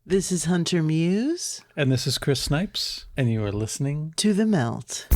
This is Hunter Muse. And this is Chris Snipes, and you are listening to The Melt.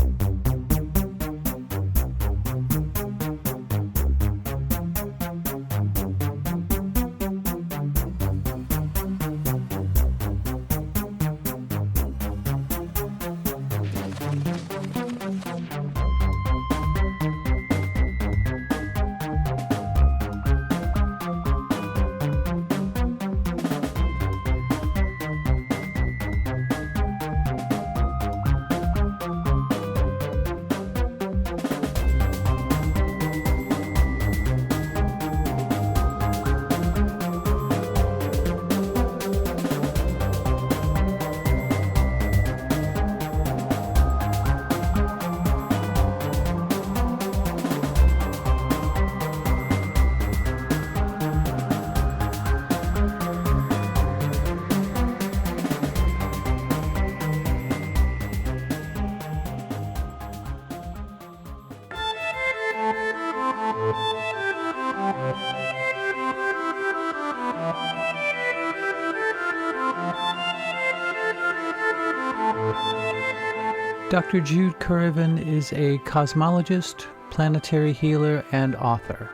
Dr. Jude Currivan is a cosmologist, planetary healer, and author.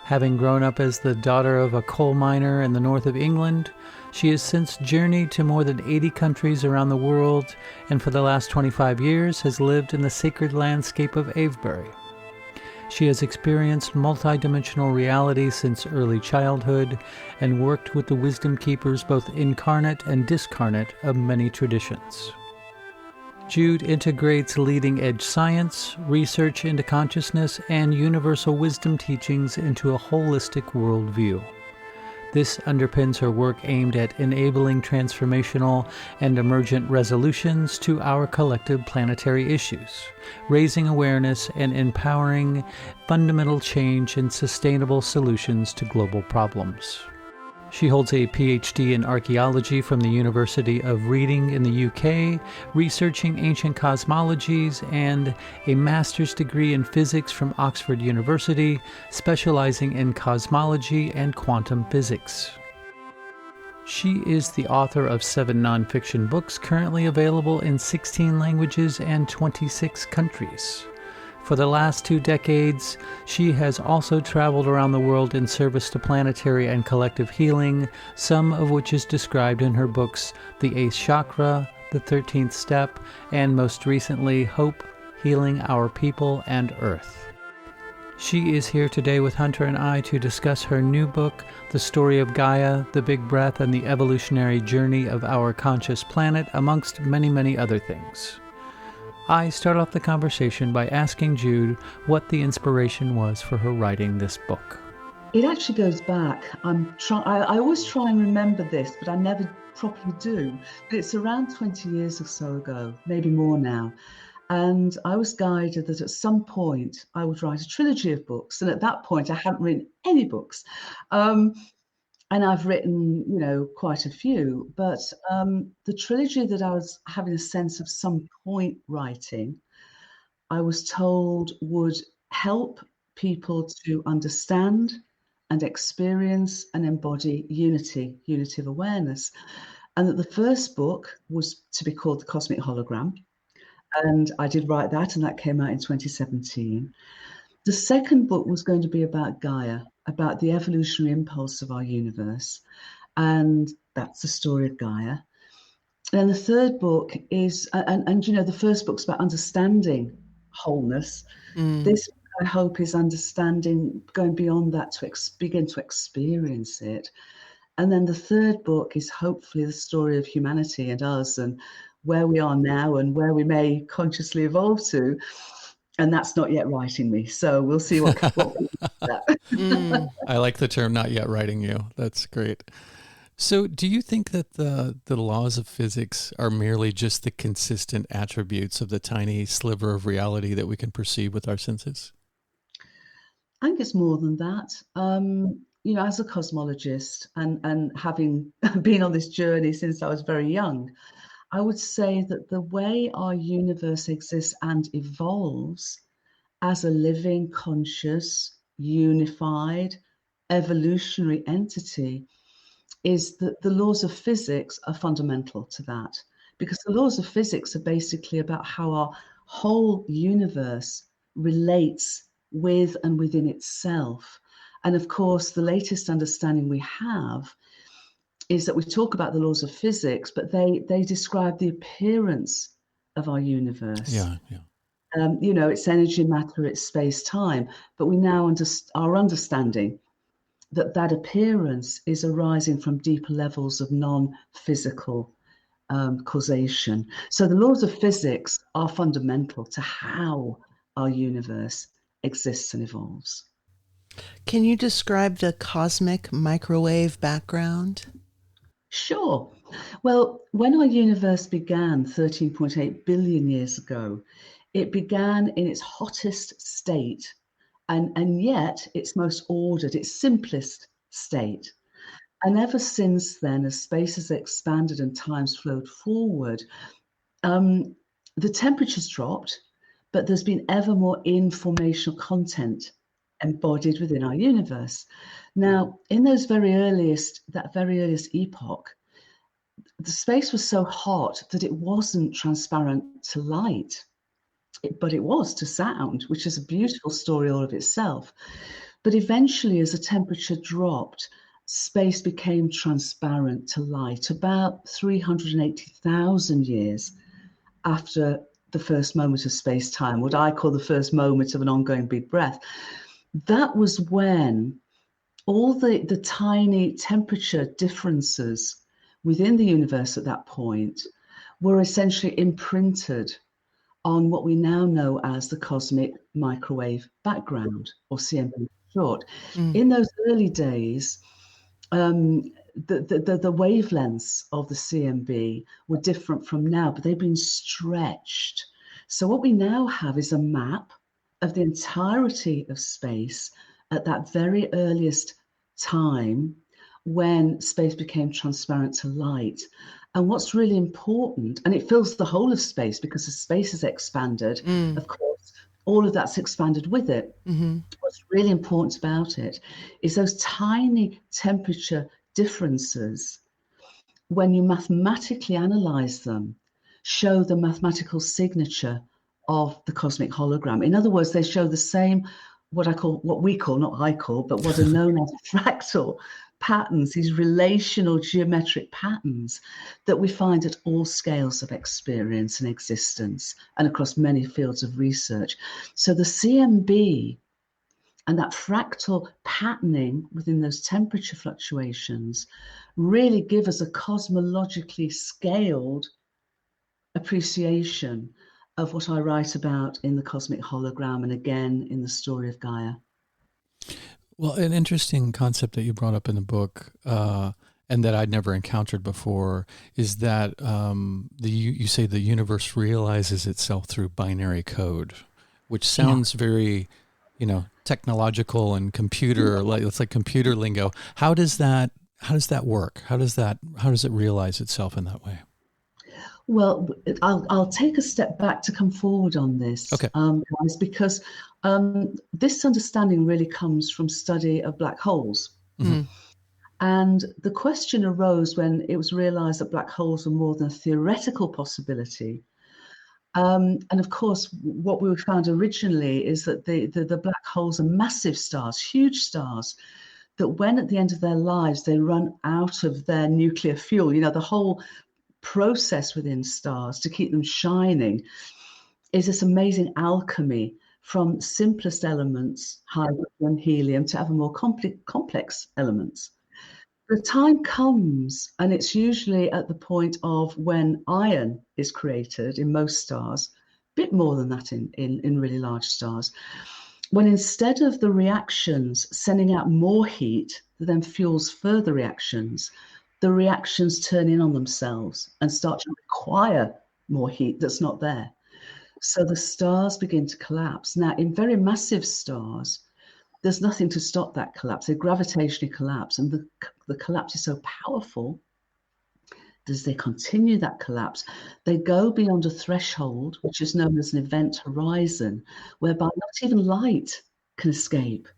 Having grown up as the daughter of a coal miner in the north of England, she has since journeyed to more than 80 countries around the world, and for the last 25 years has lived in the sacred landscape of Avebury. She has experienced multidimensional reality since early childhood and worked with the wisdom keepers both incarnate and discarnate of many traditions. Jude integrates leading-edge science, research into consciousness, and universal wisdom teachings into a holistic worldview. This underpins her work aimed at enabling transformational and emergent resolutions to our collective planetary issues, raising awareness and empowering fundamental change and sustainable solutions to global problems. She holds a PhD in archaeology from the University of Reading in the UK, researching ancient cosmologies, and a master's degree in physics from Oxford University, specializing in cosmology and quantum physics. She is the author of 7 nonfiction books currently available in 16 languages and 26 countries. For the last 2 decades, she has also traveled around the world in service to planetary and collective healing, some of which is described in her books The 8th Chakra, The 13th Step, and most recently, Hope, Healing Our People and Earth. She is here today with Hunter and I to discuss her new book, The Story of Gaia, The Big Breath, and the Evolutionary Journey of Our Conscious Planet, amongst many, many other things. I start off the conversation by asking Jude what the inspiration was for her writing this book. It actually goes back. I always try and remember this, but I never properly do. But it's around 20 years or so ago, maybe more now. And I was guided that at some point I would write a trilogy of books. And at that point, I hadn't written any books. And I've written, quite a few, but the trilogy that I was having a sense of some point writing, I was told would help people to understand and experience and embody unity of awareness. And that the first book was to be called The Cosmic Hologram. And I did write that, and that came out in 2017. The second book was going to be about Gaia, about the evolutionary impulse of our universe. And that's the story of Gaia. And the third book is, the first book's about understanding wholeness. This, I hope, is understanding, going beyond that to begin to experience it. And then the third book is hopefully the story of humanity and us and where we are now and where we may consciously evolve to. And that's not yet writing me. So we'll see what that. I like the term "not yet writing you." That's great. So do you think that the laws of physics are merely just the consistent attributes of the tiny sliver of reality that we can perceive with our senses? I think it's more than that. As a cosmologist and having been on this journey since I was very young, I would say that the way our universe exists and evolves as a living, conscious, unified, evolutionary entity is that the laws of physics are fundamental to that, because the laws of physics are basically about how our whole universe relates with and within itself. And of course, the latest understanding we have is that we talk about the laws of physics, but they describe the appearance of our universe. Yeah, yeah. It's energy, matter, it's space, time. But we now are understanding that appearance is arising from deeper levels of non-physical causation. So the laws of physics are fundamental to how our universe exists and evolves. Can you describe the cosmic microwave background? Sure. Well, when our universe began 13.8 billion years ago, it began in its hottest state and yet its most ordered, its simplest state. And ever since then, as space has expanded and time's flowed forward, the temperature's dropped, but there's been ever more informational content embodied within our universe. Now, in that very earliest epoch, the space was so hot that it wasn't transparent to light, but it was to sound, which is a beautiful story all of itself. But eventually, as the temperature dropped, space became transparent to light about 380,000 years after the first moment of space-time, what I call the first moment of an ongoing big breath. That was when all the tiny temperature differences within the universe at that point were essentially imprinted on what we now know as the cosmic microwave background, or CMB for short. In those early days, the wavelengths of the CMB were different from now, but they've been stretched. So what we now have is a map of the entirety of space at that very earliest time when space became transparent to light. And what's really important, and it fills the whole of space because as space has expanded, of course, all of that's expanded with it. What's really important about it is those tiny temperature differences, when you mathematically analyze them, show the mathematical signature of the cosmic hologram. In other words, they show the same, what we call, not I call, but what are known as fractal patterns, these relational geometric patterns that we find at all scales of experience and existence and across many fields of research. So the CMB and that fractal patterning within those temperature fluctuations really give us a cosmologically scaled appreciation of what I write about in the cosmic hologram and again in the Story of Gaia. Well, an interesting concept that you brought up in the book, and that I'd never encountered before, is that you say the universe realizes itself through binary code, which sounds very, technological and computer, like it's like computer lingo. How does that work? How does it realize itself in that way? Well, I'll take a step back to come forward on this, Okay. guys, because this understanding really comes from study of black holes. And the question arose when it was realized that black holes were more than a theoretical possibility. And of course, what we found originally is that the black holes are massive stars, huge stars, that when at the end of their lives, they run out of their nuclear fuel, the whole process within stars to keep them shining is this amazing alchemy from simplest elements, hydrogen, helium, to ever more complex elements. The time comes, and it's usually at the point of when iron is created in most stars, a bit more than that in really large stars, when instead of the reactions sending out more heat that then fuels further reactions, the reactions turn in on themselves and start to require more heat that's not there. So the stars begin to collapse. Now, in very massive stars, there's nothing to stop that collapse. They gravitationally collapse, and the collapse is so powerful that as they continue that collapse, they go beyond a threshold, which is known as an event horizon, whereby not even light can escape.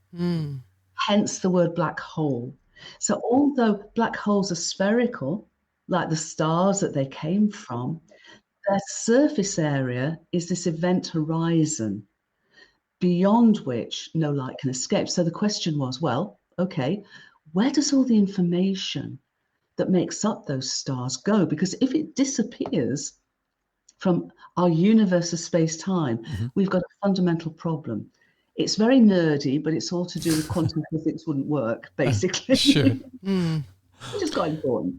Hence the word black hole. So although black holes are spherical, like the stars that they came from, their surface area is this event horizon beyond which no light can escape. So the question was, well, okay, where does all the information that makes up those stars go? Because if it disappears from our universe of space-time, we've got a fundamental problem. It's very nerdy, but it's all to do with quantum physics wouldn't work, basically. Sure. Which is quite important.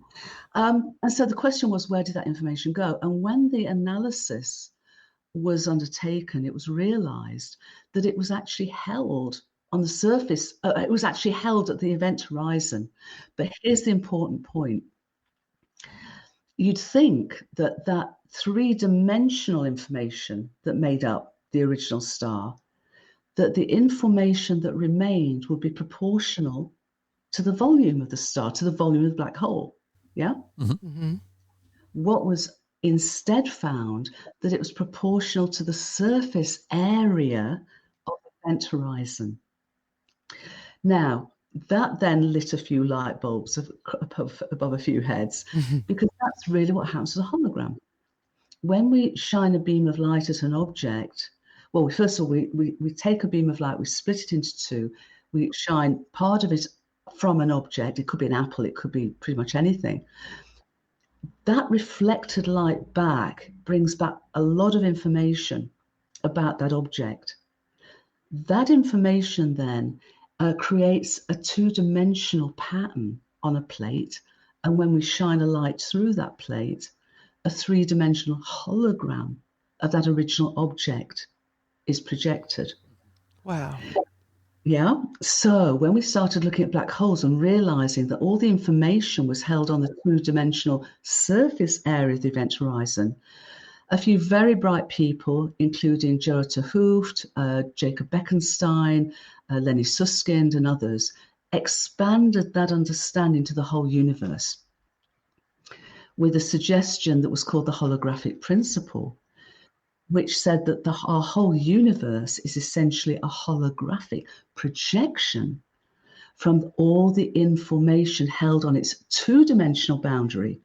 And so the question was, where did that information go? And when the analysis was undertaken, it was realized that it was actually held on the surface. It was actually held at the event horizon. But here's the important point. You'd think that that three-dimensional information that made up the original star, that the information that remained would be proportional to the volume of the star, to the volume of the black hole. Yeah? Mm-hmm. What was instead found that it was proportional to the surface area of the event horizon. Now, that then lit a few light bulbs above a few heads, because that's really what happens with a hologram. When we shine a beam of light at an object, well, first of all, we take a beam of light, we split it into two, we shine part of it from an object. It could be an apple, it could be pretty much anything. That reflected light back brings back a lot of information about that object. That information then creates a two-dimensional pattern on a plate, and when we shine a light through that plate, a three-dimensional hologram of that original object is projected. Wow. Yeah. So when we started looking at black holes and realizing that all the information was held on the two-dimensional surface area of the event horizon, a few very bright people, including Gerard 't Hooft, Jacob Bekenstein, Lenny Susskind, and others, expanded that understanding to the whole universe with a suggestion that was called the holographic principle, which said that our whole universe is essentially a holographic projection from all the information held on its two-dimensional boundary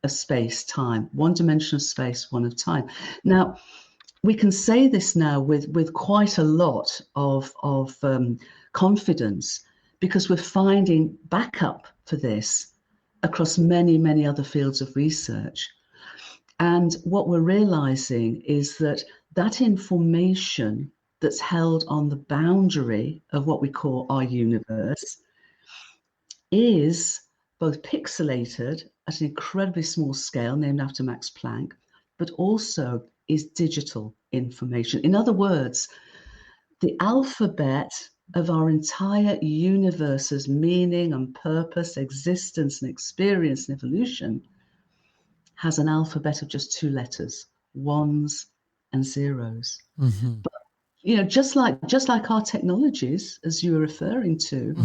of space-time, one dimension of space, one of time. Now, we can say this now with quite a lot of confidence, because we're finding backup for this across many, many other fields of research. And what we're realizing is that that information that's held on the boundary of what we call our universe is both pixelated at an incredibly small scale, named after Max Planck, but also is digital information. In other words, the alphabet of our entire universe's meaning and purpose, existence and experience and evolution has an alphabet of just two letters, ones and zeros. But just like our technologies, as you were referring to,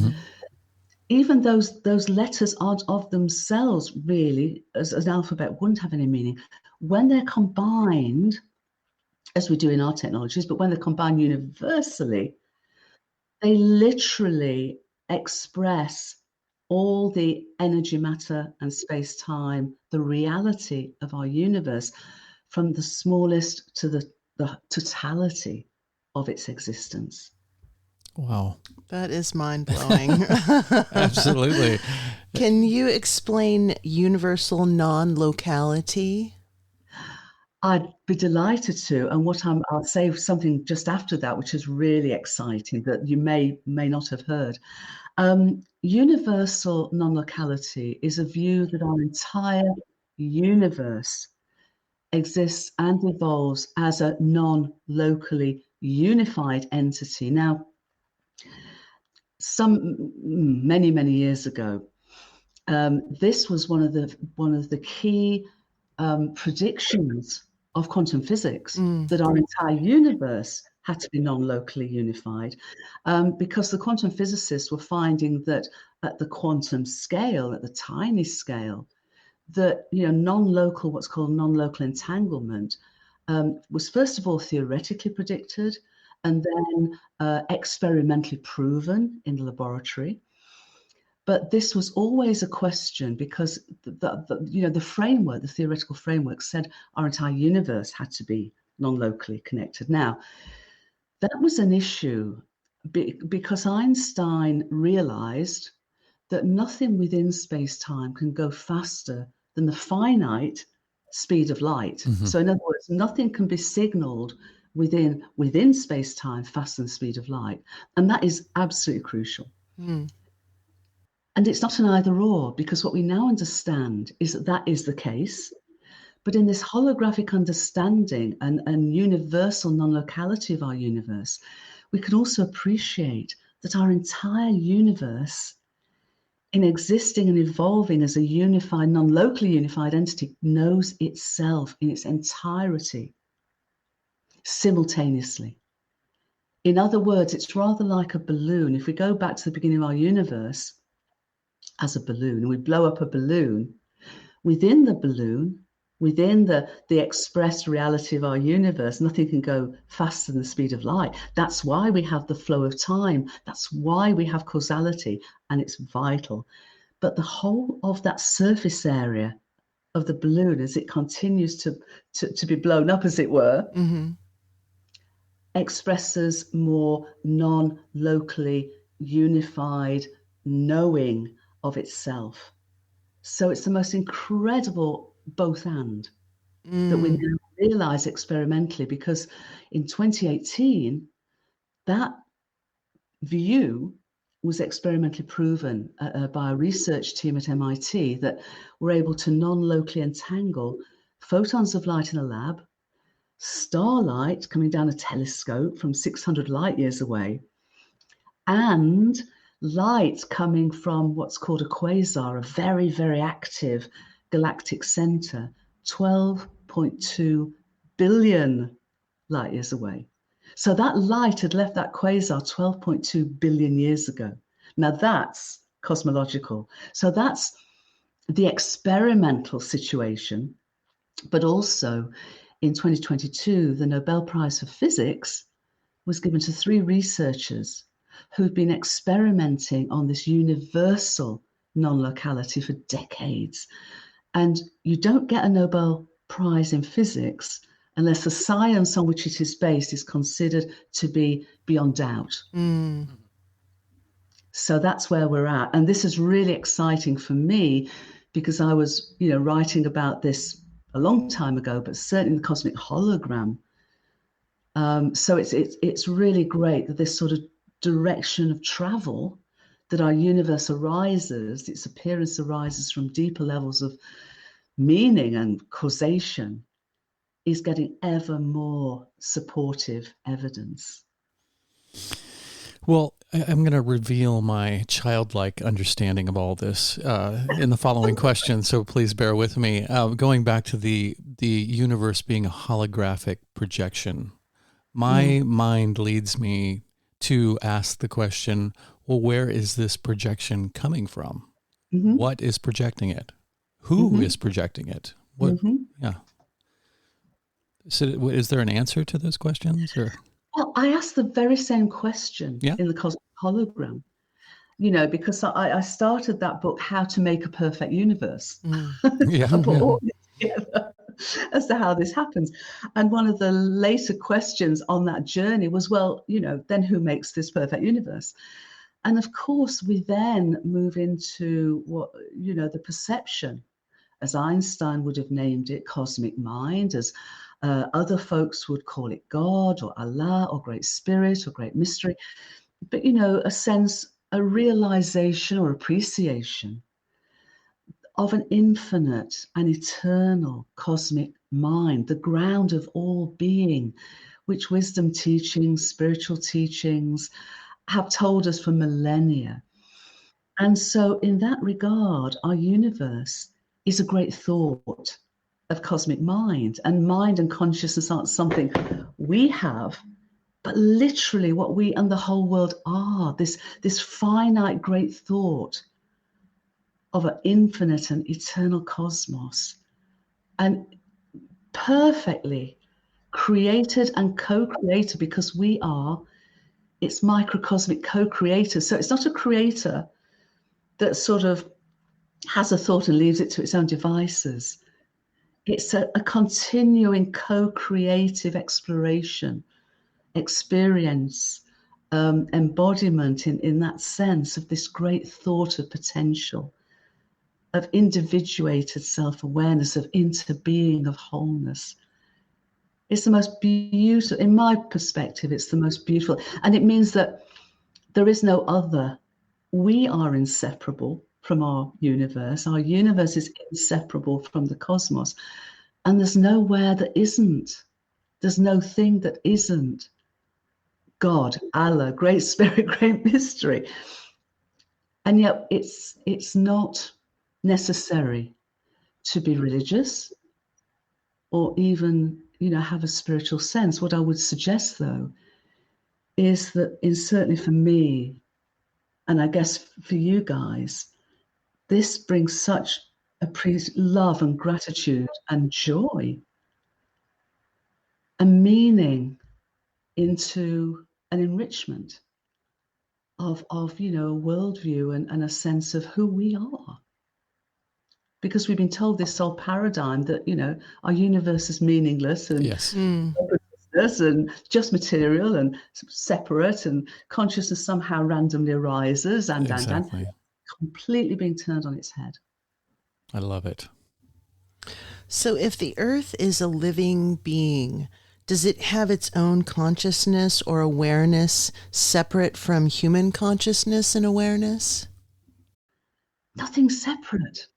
even those letters aren't of themselves really, as an alphabet wouldn't have any meaning. When they're combined, as we do in our technologies, but when they're combined universally, they literally express all the energy, matter, and space-time, the reality of our universe, from the smallest to the totality of its existence. Wow. That is mind-blowing. Absolutely. Can you explain universal non-locality? I'd be delighted to. And I'll say something just after that, which is really exciting, that you may not have heard. Universal non-locality is a view that our entire universe exists and evolves as a non-locally unified entity. Now, many years ago, this was one of the key predictions of quantum physics, that our entire universe had to be non-locally unified, because the quantum physicists were finding that at the quantum scale, at the tiny scale, that what's called non-local entanglement, was first of all theoretically predicted, and then experimentally proven in the laboratory. But this was always a question because the framework, the theoretical framework said our entire universe had to be non-locally connected. Now, that was an issue because Einstein realized that nothing within space-time can go faster than the finite speed of light. Mm-hmm. So in other words, nothing can be signaled within space-time faster than the speed of light. And that is absolutely crucial. Mm. And it's not an either or, because what we now understand is that that is the case. But in this holographic understanding and universal non-locality of our universe, we can also appreciate that our entire universe, in existing and evolving as a unified, non-locally unified entity, knows itself in its entirety simultaneously. In other words, it's rather like a balloon. If we go back to the beginning of our universe as a balloon, and we blow up a balloon, within the balloon, within the expressed reality of our universe, nothing can go faster than the speed of light. That's why we have the flow of time. That's why we have causality, and it's vital. But the whole of that surface area of the balloon, as it continues to be blown up, as it were, Mm-hmm. expresses more non-locally unified knowing of itself. So it's the most incredible both and that we now realize experimentally, because in 2018, that view was experimentally proven by a research team at MIT that were able to non-locally entangle photons of light in a lab, starlight coming down a telescope from 600 light years away, and light coming from what's called a quasar, a very, very active galactic center, 12.2 billion light years away. So that light had left that quasar 12.2 billion years ago. Now that's cosmological. So that's the experimental situation. But also in 2022, the Nobel Prize for Physics was given to 3 researchers who've been experimenting on this universal non-locality for decades. And you don't get a Nobel Prize in physics unless the science on which it is based is considered to be beyond doubt. Mm. So that's where we're at. And this is really exciting for me because I was, writing about this a long time ago, but certainly the cosmic hologram. So it's really great that this sort of direction of travel, that our universe arises, its appearance arises from deeper levels of meaning and causation, is getting ever more supportive evidence. Well, I'm going to reveal my childlike understanding of all this in the following question, so please bear with me. Going back to the universe being a holographic projection, my mind leads me to ask the question, well, where is this projection coming from? Mm-hmm. What is projecting it? Who is projecting it? What? Yeah. So, is there an answer to those questions? Or? Well, I asked the very same question in the cosmic hologram, because I started that book, How to Make a Perfect Universe. Yeah. I put all this together as to how this happens. And one of the later questions on that journey was, well, then who makes this perfect universe? And of course, we then move into what, the perception, as Einstein would have named it, cosmic mind, as other folks would call it God or Allah or Great Spirit or Great Mystery. But, a sense, a realization or appreciation of an infinite and eternal cosmic mind, the ground of all being, which wisdom teachings, spiritual teachings have told us for millennia. And so in that regard, our universe is a great thought of cosmic mind, and mind and consciousness aren't something we have, but literally what we and the whole world are, this finite great thought of an infinite and eternal cosmos, and perfectly created and co-created, because we are its microcosmic co-creators. So it's not a creator that sort of has a thought and leaves it to its own devices. It's a continuing co-creative exploration, experience, embodiment in that sense of this great thought of potential, of individuated self-awareness, of interbeing, of wholeness. It's the most beautiful, in my perspective, it's the most beautiful. And it means that there is no other. We are inseparable from our universe. Our universe is inseparable from the cosmos. And there's nowhere that isn't. There's no thing that isn't God, Allah, Great Spirit, Great Mystery. And yet it's not necessary to be religious or even, have a spiritual sense. What I would suggest, though, is that certainly for me, and I guess for you guys, this brings such a love and gratitude and joy and meaning into an enrichment of a worldview and a sense of who we are. Because we've been told this whole paradigm that, our universe is meaningless and Yes. and just material and separate, and consciousness somehow randomly arises and completely being turned on its head. I love it. So if the earth is a living being, does it have its own consciousness or awareness separate from human consciousness and awareness? Nothing separate.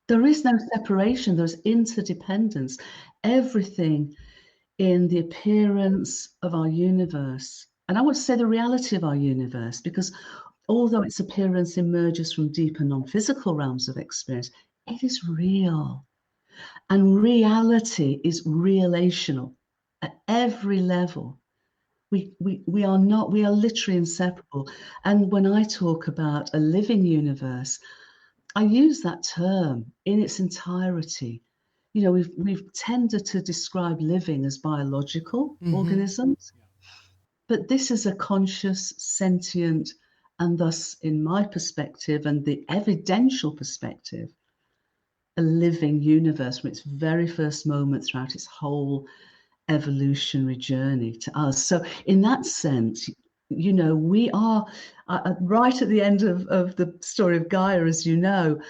There is no separation. There's interdependence. Everything in the appearance of our universe, and I would say the reality of our universe, because although its appearance emerges from deeper non-physical realms of experience, it is real. And reality is relational at every level. We are literally inseparable. And when I talk about a living universe, I use that term in its entirety. We've tended to describe living as biological organisms, but this is a conscious, sentient, and thus, in my perspective and the evidential perspective, a living universe from its very first moment throughout its whole evolutionary journey to us. So in that sense, we are right at the end of the story of Gaia, as you know.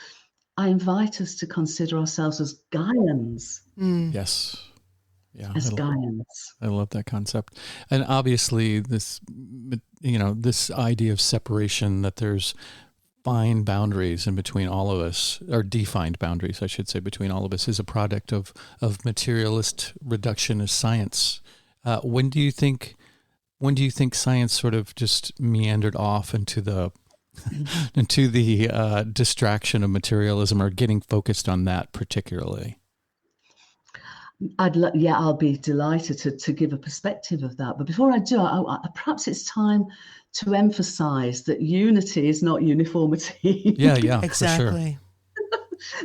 I invite us to consider ourselves as Gaians. Yes. Yeah. As Gaians. I love that concept. And obviously this idea of separation, that there's fine boundaries in between all of us, or defined boundaries, I should say, between all of us, is a product of materialist reductionist science. When do you think science sort of just meandered off into the distraction of materialism, or getting focused on that particularly? I'll be delighted to give a perspective of that. But before I do, perhaps it's time to emphasize that unity is not uniformity. Yeah, exactly.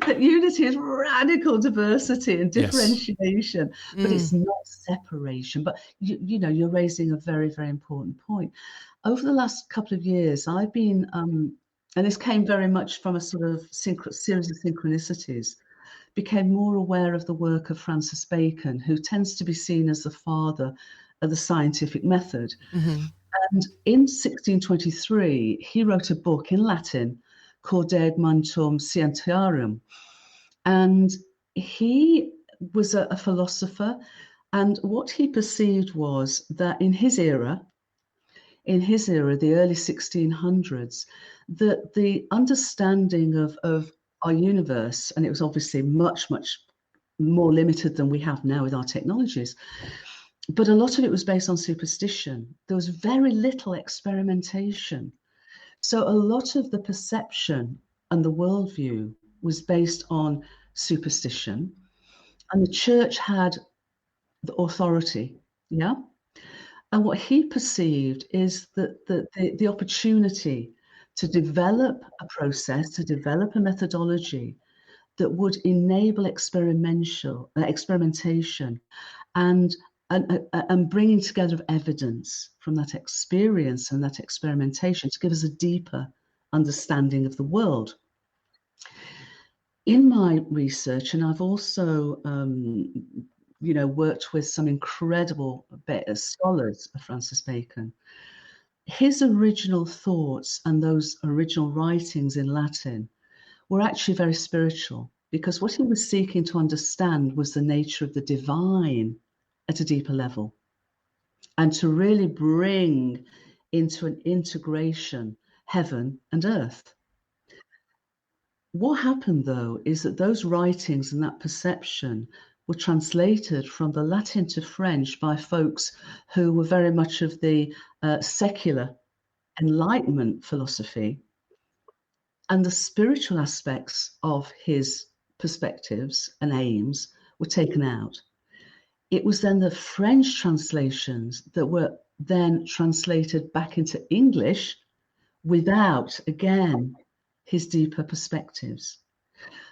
That unity is radical diversity and differentiation, but it's not separation. But you're raising a very, very important point. Over the last couple of years, I've been, and this came very much from a sort of series of synchronicities, became more aware of the work of Francis Bacon, who tends to be seen as the father of the scientific method. And in 1623, he wrote a book in Latin called De Augmentum Scientiarum. And he was a philosopher. And what he perceived was that in his era, the early 1600s, that the understanding of our universe, and it was obviously much, much more limited than we have now with our technologies, but a lot of it was based on superstition. There was very little experimentation. So a lot of the perception and the worldview was based on superstition, and the church had the authority, yeah? And what he perceived is that the opportunity to develop a process, to develop a methodology that would enable experimentation and bringing together of evidence from that experience and that experimentation to give us a deeper understanding of the world. In my research, and I've also worked with some incredible scholars of Francis Bacon, his original thoughts and those original writings in Latin were actually very spiritual, because what he was seeking to understand was the nature of the divine at a deeper level, and to really bring into an integration heaven and earth. What happened, though, is that those writings and that perception were translated from the Latin to French by folks who were very much of the secular Enlightenment philosophy, and the spiritual aspects of his perspectives and aims were taken out. It was then the French translations that were then translated back into English without, again, his deeper perspectives.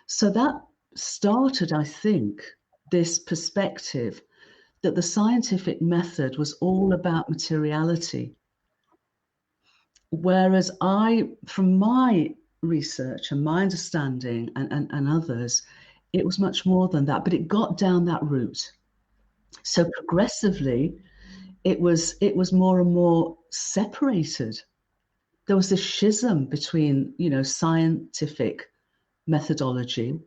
So that started, I think, this perspective that the scientific method was all about materiality. Whereas from my research and my understanding and others, it was much more than that, but it got down that route. So progressively, it was more and more separated. There was this schism between, scientific methodology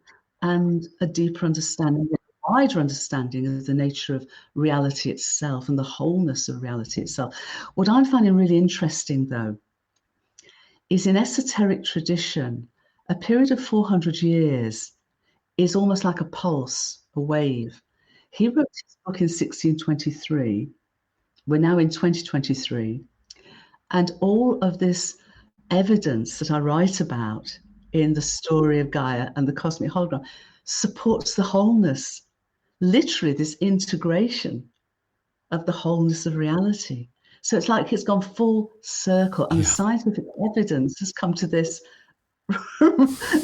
and a deeper understanding, a wider understanding of the nature of reality itself and the wholeness of reality itself. What I'm finding really interesting, though, is in esoteric tradition, a period of 400 years is almost like a pulse, a wave. He wrote his book in 1623. We're now in 2023. And all of this evidence that I write about in the Story of Gaia and the Cosmic Hologram supports the wholeness, literally this integration of the wholeness of reality. So it's like it's gone full circle, and the scientific evidence has come to this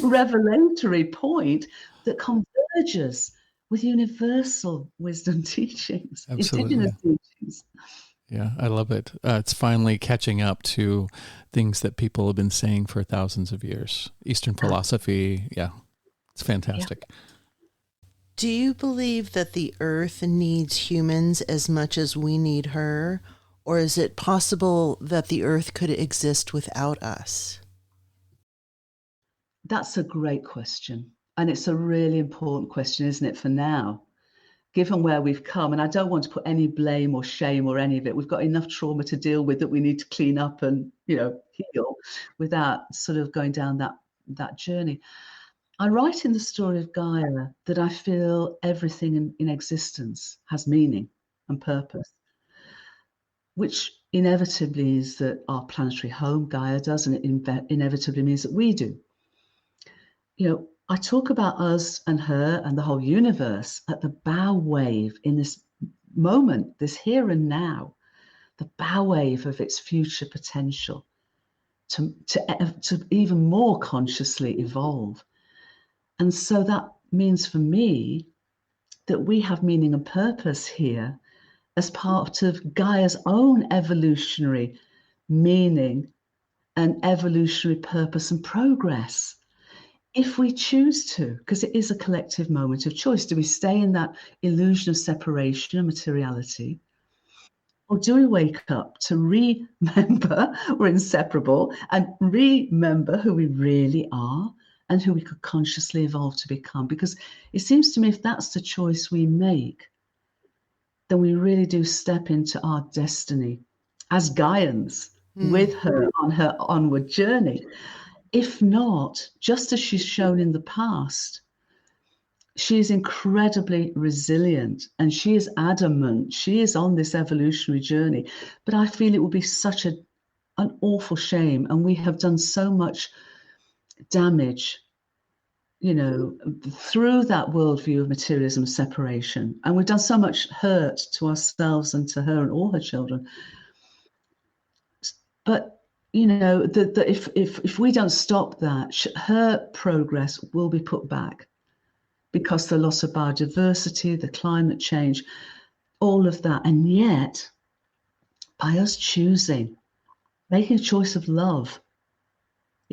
revelatory point that converges with universal wisdom teachings, Absolutely. indigenous teachings. Yeah, I love it. It's finally catching up to things that people have been saying for thousands of years. Eastern philosophy, it's fantastic. Yeah. Do you believe that the earth needs humans as much as we need her? Or is it possible that the earth could exist without us? That's a great question. And it's a really important question, isn't it, for now, given where we've come. And I don't want to put any blame or shame or any of it. We've got enough trauma to deal with that we need to clean up and, heal without sort of going down that journey. I write in the Story of Gaia that I feel everything in existence has meaning and purpose, which inevitably means that our planetary home, Gaia, does, and it inevitably means that we do. I talk about us and her and the whole universe at the bow wave in this moment, this here and now, the bow wave of its future potential to even more consciously evolve. And so that means for me that we have meaning and purpose here as part of Gaia's own evolutionary meaning and evolutionary purpose and progress. If we choose to, because it is a collective moment of choice, do we stay in that illusion of separation and materiality? Or do we wake up to remember we're inseparable and remember who we really are and who we could consciously evolve to become? Because it seems to me if that's the choice we make, then we really do step into our destiny as Gaians with her on her onward journey. If not, just as she's shown in the past, she is incredibly resilient and she is adamant. She is on this evolutionary journey. But I feel it would be such an awful shame. And we have done so much damage, through that worldview of materialism, separation. And we've done so much hurt to ourselves and to her and all her children. But if we don't stop that, her progress will be put back because the loss of biodiversity, the climate change, all of that. And yet, by us choosing, making a choice of love,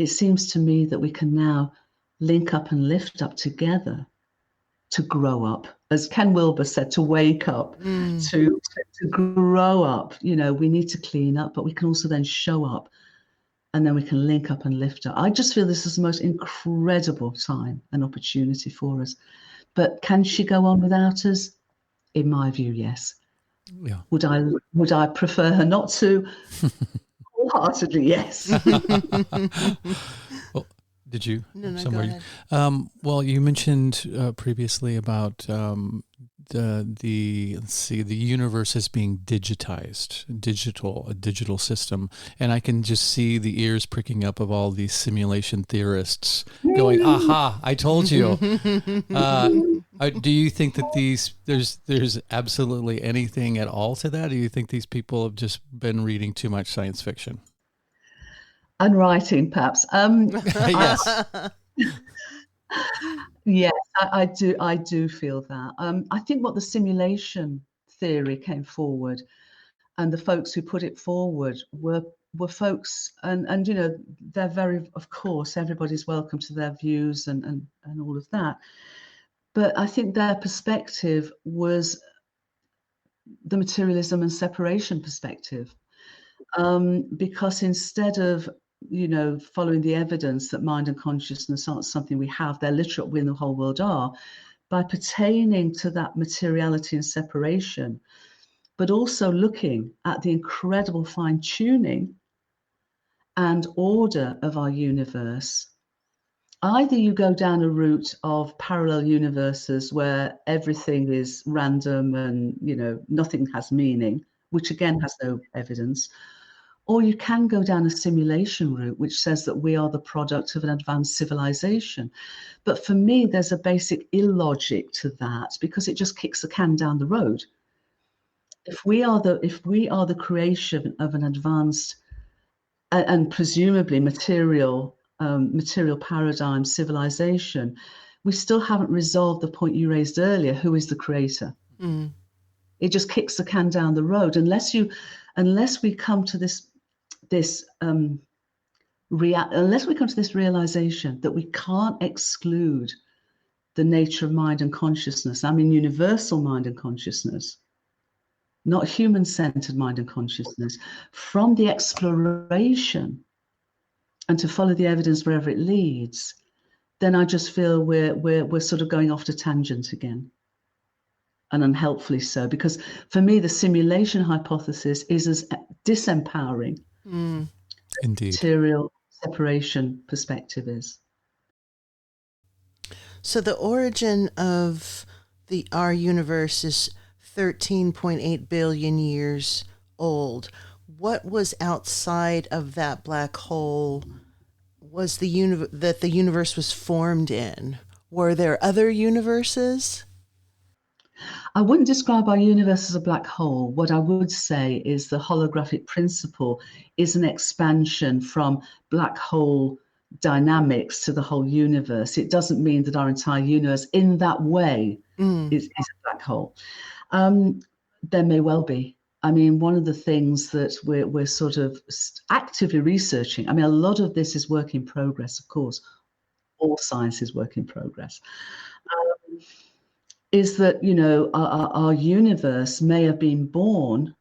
it seems to me that we can now link up and lift up together to grow up. As Ken Wilber said, to wake up, to grow up. You know, we need to clean up, but we can also then show up, and then we can link up and lift up. I just feel this is the most incredible time and opportunity for us. But can she go on without us? In my view, yes. Yeah. Would I prefer her not to? Wholeheartedly, yes. Well, did you? No, go ahead. Well, you mentioned previously about the universe as being digitized, a digital system, and I can just see the ears pricking up of all these simulation theorists going, "Aha! I told you." Do you think that there's absolutely anything at all to that? Or do you think these people have just been reading too much science fiction? And writing, perhaps. Yes. Yes, I do feel that. I think what the simulation theory came forward, and the folks who put it forward were folks, and you know, they're very, of course, everybody's welcome to their views and all of that. But I think their perspective was the materialism and separation perspective, because instead of, you know, following the evidence that mind and consciousness aren't something we have, they're literal, we in the whole world are, by pertaining to that materiality and separation, but also looking at the incredible fine-tuning and order of our universe. Either you go down a route of parallel universes where everything is random and, you know, nothing has meaning, which again has no evidence, or you can go down a simulation route, which says that we are the product of an advanced civilization. But for me, there's a basic illogic to that, because it just kicks the can down the road. If we are the creation of an advanced and presumably material paradigm civilization, we still haven't resolved the point you raised earlier: who is the creator? It just kicks the can down the road unless we come to this realization that we can't exclude the nature of mind and consciousness. I mean, universal mind and consciousness, not human-centered mind and consciousness, from the exploration, and to follow the evidence wherever it leads, then I just feel we're sort of going off to tangent again, and unhelpfully so, because for me the simulation hypothesis is as disempowering. Indeed. Material separation perspective is. So the origin of our universe is 13.8 billion years old. What was outside of that black hole was that the universe was formed in? Were there other universes? I wouldn't describe our universe as a black hole. What I would say is the holographic principle is an expansion from black hole dynamics to the whole universe. It doesn't mean that our entire universe in that way is a black hole. There may well be. I mean, one of the things that we're sort of actively researching, I mean, a lot of this is work in progress, of course. All science is work in progress. Is that, you know, our universe may have been born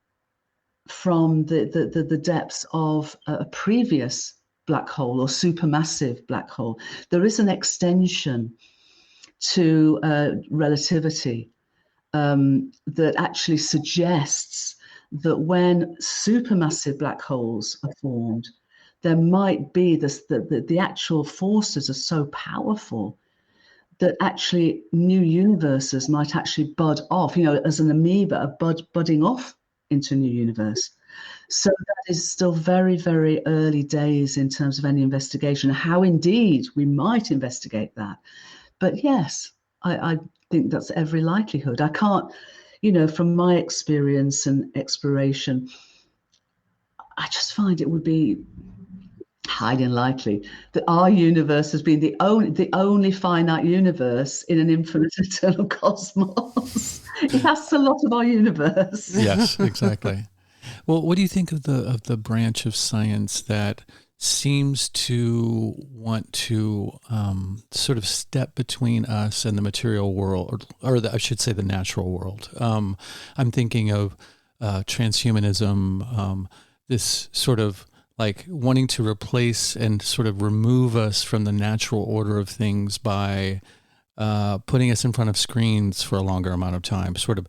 from the depths of a previous black hole or supermassive black hole. There is an extension to relativity that actually suggests that when supermassive black holes are formed, there might be the actual forces are so powerful that actually new universes might actually bud off, you know, as an amoeba, budding off into a new universe. So that is still very, very early days in terms of any investigation, how indeed we might investigate that. But yes, I think that's every likelihood. I can't, you know, from my experience and exploration, I just find it would be highly unlikely that our universe has been the only finite universe in an infinite eternal cosmos. That's a lot of our universe. Yes, exactly. Well, what do you think of the branch of science that seems to want to sort of step between us and the material world, I should say the natural world. I'm thinking of transhumanism, this sort of like wanting to replace and sort of remove us from the natural order of things by putting us in front of screens for a longer amount of time, sort of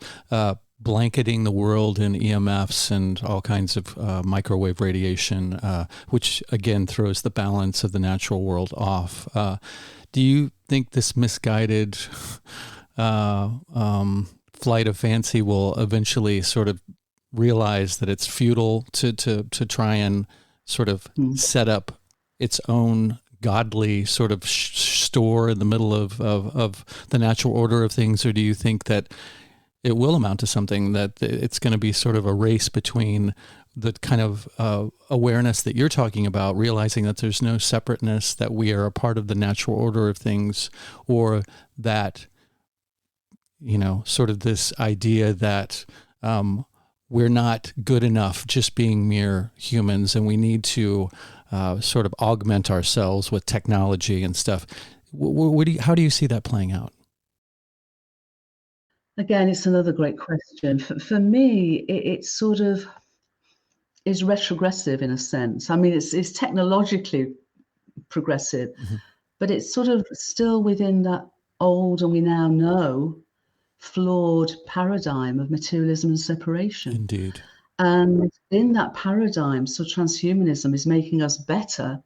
blanketing the world in EMFs and all kinds of microwave radiation, which again throws the balance of the natural world off. Do you think this misguided flight of fancy will eventually sort of realize that it's futile to try and sort of set up its own godly sort of store in the middle of the natural order of things? Or do you think that it will amount to something, that it's going to be sort of a race between the kind of awareness that you're talking about, realizing that there's no separateness, that we are a part of the natural order of things, or that, you know, sort of this idea that we're not good enough just being mere humans and we need to sort of augment ourselves with technology and stuff. How do you see that playing out? Again, it's another great question. For me, it sort of is retrogressive in a sense. I mean, it's technologically progressive, but it's sort of still within that old, and we now know, flawed paradigm of materialism and separation. Indeed. And in that paradigm, so transhumanism is making us better.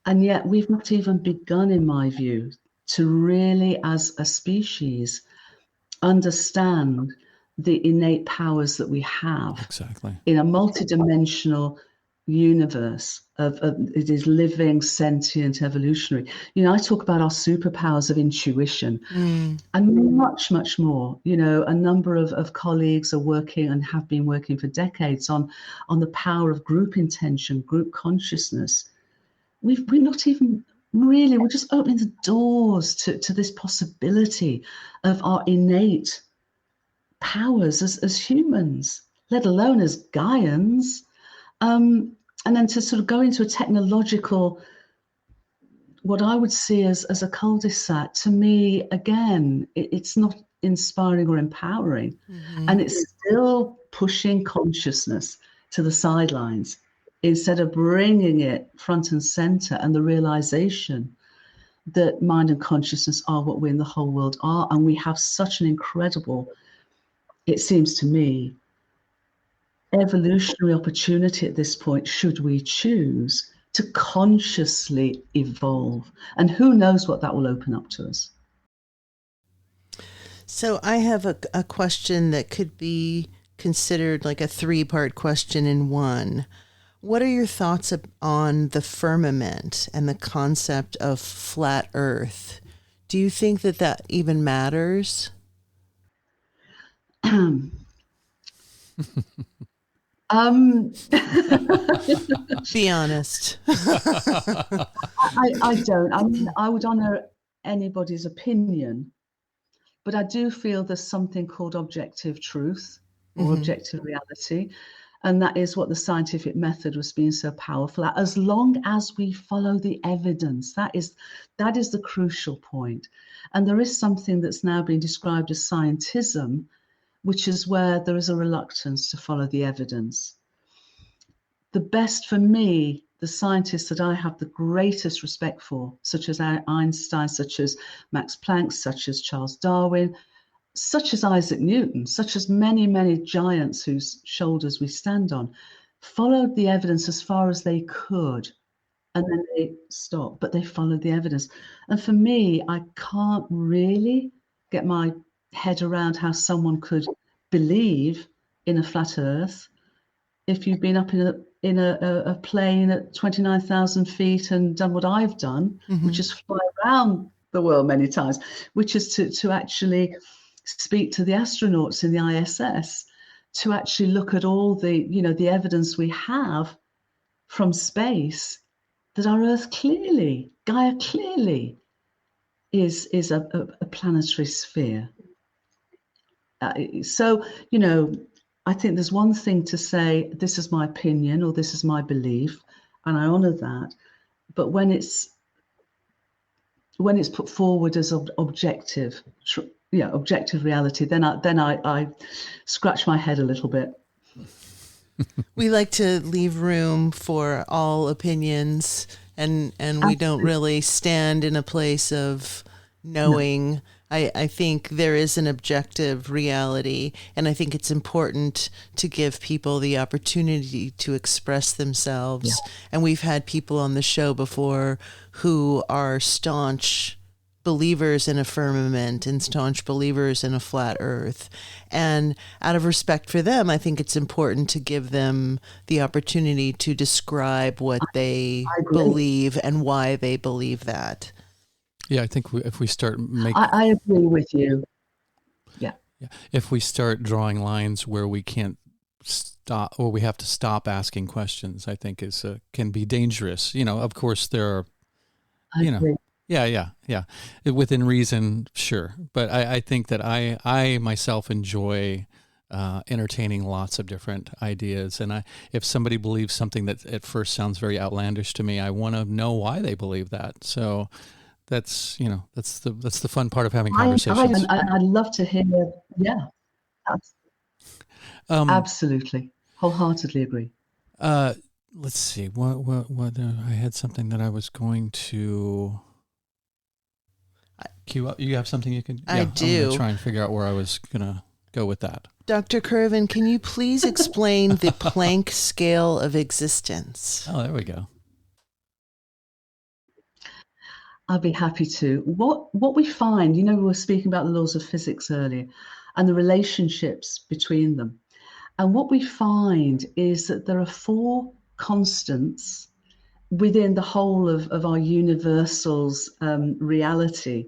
And yet we've not even begun, in my view, to really, as a species, understand the innate powers that we have. Exactly. In a multidimensional universe of it is living, sentient, evolutionary. You know, I talk about our superpowers of intuition and much, much more. You know, a number of colleagues are working and have been working for decades on the power of group intention, group consciousness. We're not even really, we're just opening the doors to this possibility of our innate powers as humans, let alone as Gaians. And then to sort of go into a technological, what I would see as a cul-de-sac, to me, again, it's not inspiring or empowering. And it's still pushing consciousness to the sidelines instead of bringing it front and center, and the realization that mind and consciousness are what we in the whole world are. And we have such an incredible, it seems to me, evolutionary opportunity at this point, should we choose to consciously evolve. And who knows what that will open up to us. So I have a question that could be considered like a 3-part question in one. What are your thoughts on the firmament and the concept of flat Earth? Do you think that even matters? Be honest. I don't. I mean, I would honor anybody's opinion, but I do feel there's something called objective truth or objective reality. And that is what the scientific method was being so powerful at. As long as we follow the evidence, that is the crucial point. And there is something that's now being described as scientism, which is where there is a reluctance to follow the evidence. The best for me, the scientists that I have the greatest respect for, such as Einstein, such as Max Planck, such as Charles Darwin, such as Isaac Newton, such as many, many giants whose shoulders we stand on, followed the evidence as far as they could. And then they stopped, but they followed the evidence. And for me, I can't really get my head around how someone could believe in a flat Earth if you've been up in a plane at 29,000 feet and done what I've done, which is fly around the world many times, which is to actually speak to the astronauts in the ISS, to actually look at all the, the evidence we have from space that our Earth clearly, Gaia clearly is a planetary sphere. So, I think there's one thing to say, this is my opinion or this is my belief, and I honor that. But when it's put forward as objective reality, then I scratch my head a little bit. We like to leave room for all opinions, and we don't really stand in a place of knowing. No. I think there is an objective reality, and I think it's important to give people the opportunity to express themselves. Yeah. And we've had people on the show before who are staunch believers in a firmament and staunch believers in a flat earth. And out of respect for them, I think it's important to give them the opportunity to describe what they believe and why they believe that. Yeah, I think if we start making... I agree with you. Yeah. If we start drawing lines where we can't stop, or we have to stop asking questions, I think can be dangerous. Of course there are, agree. Yeah. Within reason, sure. But I think that I myself enjoy entertaining lots of different ideas. And if somebody believes something that at first sounds very outlandish to me, I want to know why they believe that. So that's the fun part of having conversations. I'd love to hear. Yeah, absolutely, wholeheartedly agree. Let's see. What I had something that I was going to queue up. You have something you can? I do. I'm gonna try and figure out where I was gonna go with that. Dr. Currivan, can you please explain the Planck scale of existence? Oh, there we go. I'll be happy to. What we find, we were speaking about the laws of physics earlier and the relationships between them. And what we find is that there are 4 constants within the whole of our universal's reality,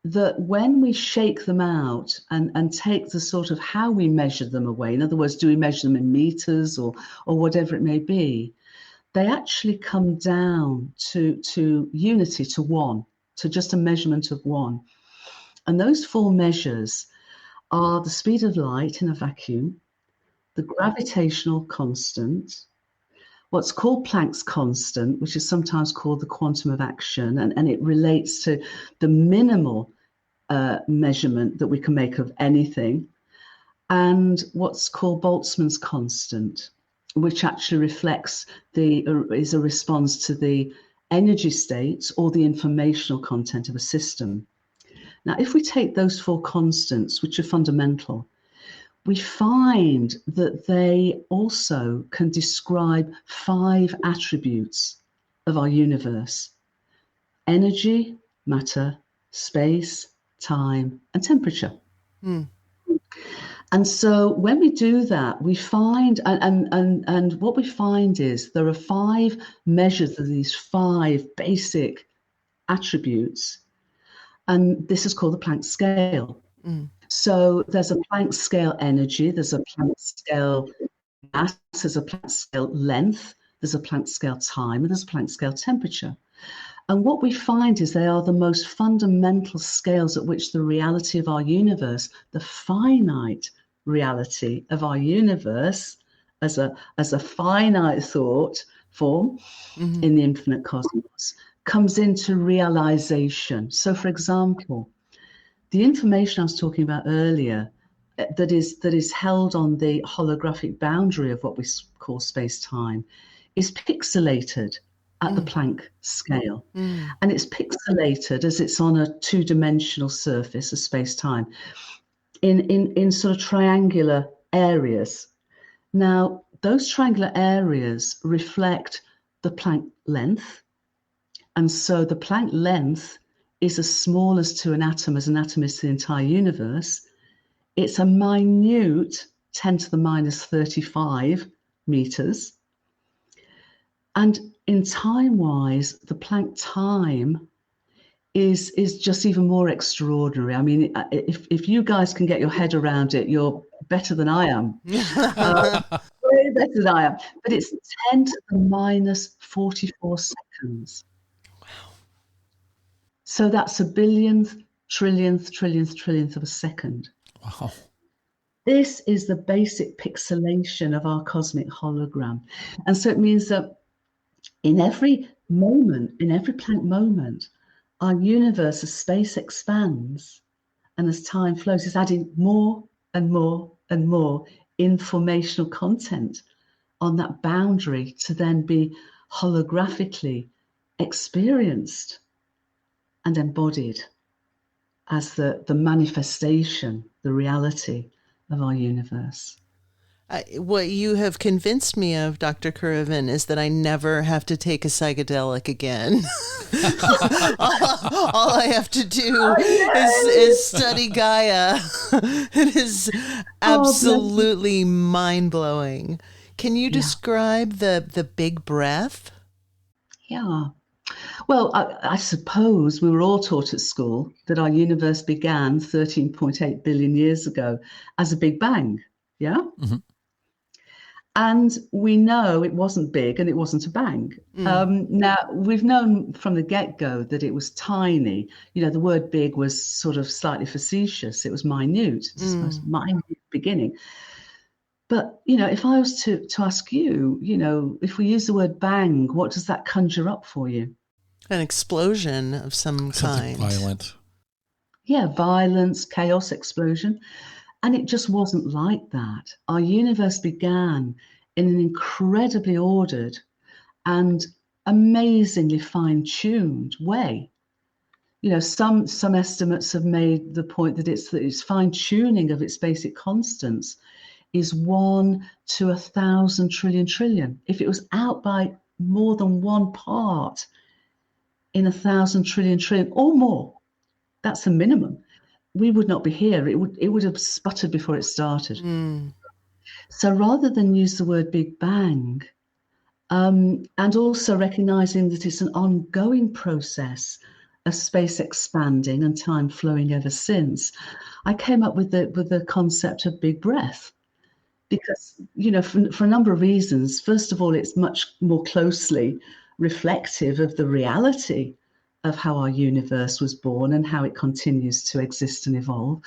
that when we shake them out and take the sort of how we measure them away, in other words, do we measure them in meters or whatever it may be, they actually come down to unity, to 1, to just a measurement of 1. And those 4 measures are the speed of light in a vacuum, the gravitational constant, what's called Planck's constant, which is sometimes called the quantum of action, and it relates to the minimal measurement that we can make of anything, and what's called Boltzmann's constant, which actually reflects is a response to the energy state or the informational content of a system. Now, if we take those 4 constants, which are fundamental, we find that they also can describe 5 attributes of our universe: energy, matter, space, time, and temperature. And so when we do that, we find, and what we find is there are 5 measures of these 5 basic attributes, and this is called the Planck scale. So there's a Planck scale energy, there's a Planck scale mass, there's a Planck scale length, there's a Planck scale time, and there's a Planck scale temperature. And what we find is they are the most fundamental scales at which the reality of our universe, the finite reality of our universe as a finite thought form in the infinite cosmos, comes into realization. So for example, the information I was talking about earlier that is held on the holographic boundary of what we call space-time is pixelated at the Planck scale. And it's pixelated as it's on a 2-dimensional surface of space-time in sort of triangular areas. Now, those triangular areas reflect the Planck length. And so the Planck length is as small as to an atom is to the entire universe. It's a minute 10 to the minus 35 meters. And in time-wise, the Planck time is just even more extraordinary. I mean, if you guys can get your head around it, you're better than I am. Way better than I am. But it's 10 to the minus 44 seconds. Wow. So that's a billionth, trillionth of a second. Wow. This is the basic pixelation of our cosmic hologram. And so it means that In every moment, in every Planck moment, our universe, as space expands and as time flows, is adding more and more and more informational content on that boundary to then be holographically experienced and embodied as the manifestation, the reality of our universe. What you have convinced me of, Dr. Currivan, is that I never have to take a psychedelic again. all I have to do is study Gaia. It is absolutely mind-blowing. Can you describe the big breath? Yeah. Well, I suppose we were all taught at school that our universe began 13.8 billion years ago as a big bang. Yeah. Mm-hmm. And we know it wasn't big and it wasn't a bang. Now, we've known from the get-go that it was tiny. You know, the word big was sort of slightly facetious. It was minute. It's the most minute beginning. But, you know, if I was to ask you, you know, if we use the word bang, what does that conjure up for you? An explosion of some Something kind. violent. Yeah, violence, chaos, explosion. And it just wasn't like that. Our universe began in an incredibly ordered and amazingly fine-tuned way. You know, some estimates have made the point that its fine-tuning of its basic constants is 1 to 1,000 trillion trillion. If it was out by more than one part in 1,000 trillion trillion or more, that's the minimum, we would not be here. It would have sputtered before it started. So rather than use the word Big Bang, and also recognizing that it's an ongoing process of space expanding and time flowing ever since, I came up with the concept of big breath. Because, you know, for a number of reasons. First of all, it's much more closely reflective of the reality of how our universe was born and how it continues to exist and evolve.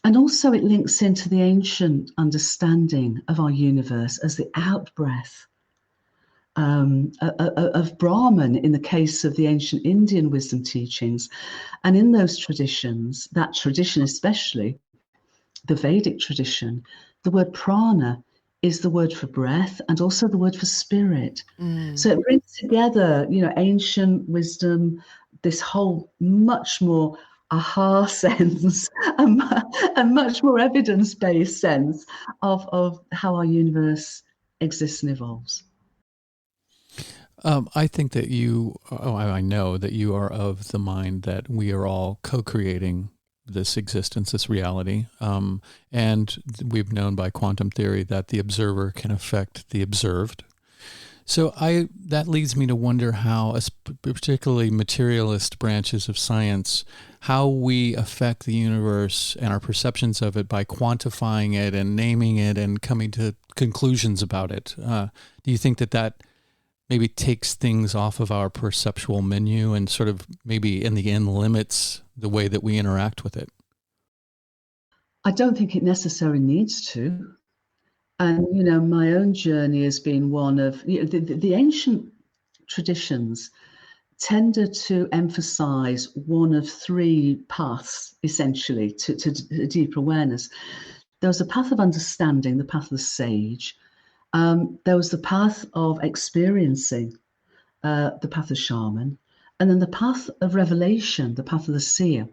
And also it links into the ancient understanding of our universe as the out-breath of Brahman in the case of the ancient Indian wisdom teachings. And in those traditions, that tradition especially, the Vedic tradition, the word prana is the word for breath and also the word for spirit. So it brings together, you know, ancient wisdom, this whole much more aha sense and much more evidence-based sense of how our universe exists and evolves. I think that I know that you are of the mind that we are all co-creating this existence, this reality. And we've known by quantum theory that the observer can affect the observed. So that leads me to wonder how, particularly materialist branches of science, how we affect the universe and our perceptions of it by quantifying it and naming it and coming to conclusions about it. Do you think that maybe takes things off of our perceptual menu and sort of maybe in the end limits the way that we interact with it? I don't think it necessarily needs to. And, you know, my own journey has been one of, you know, the ancient traditions tended to emphasize one of three paths, essentially, to deeper awareness. There was a path of understanding, the path of the sage. There was the path of experiencing, the path of shaman, and then the path of revelation, the path of the seer.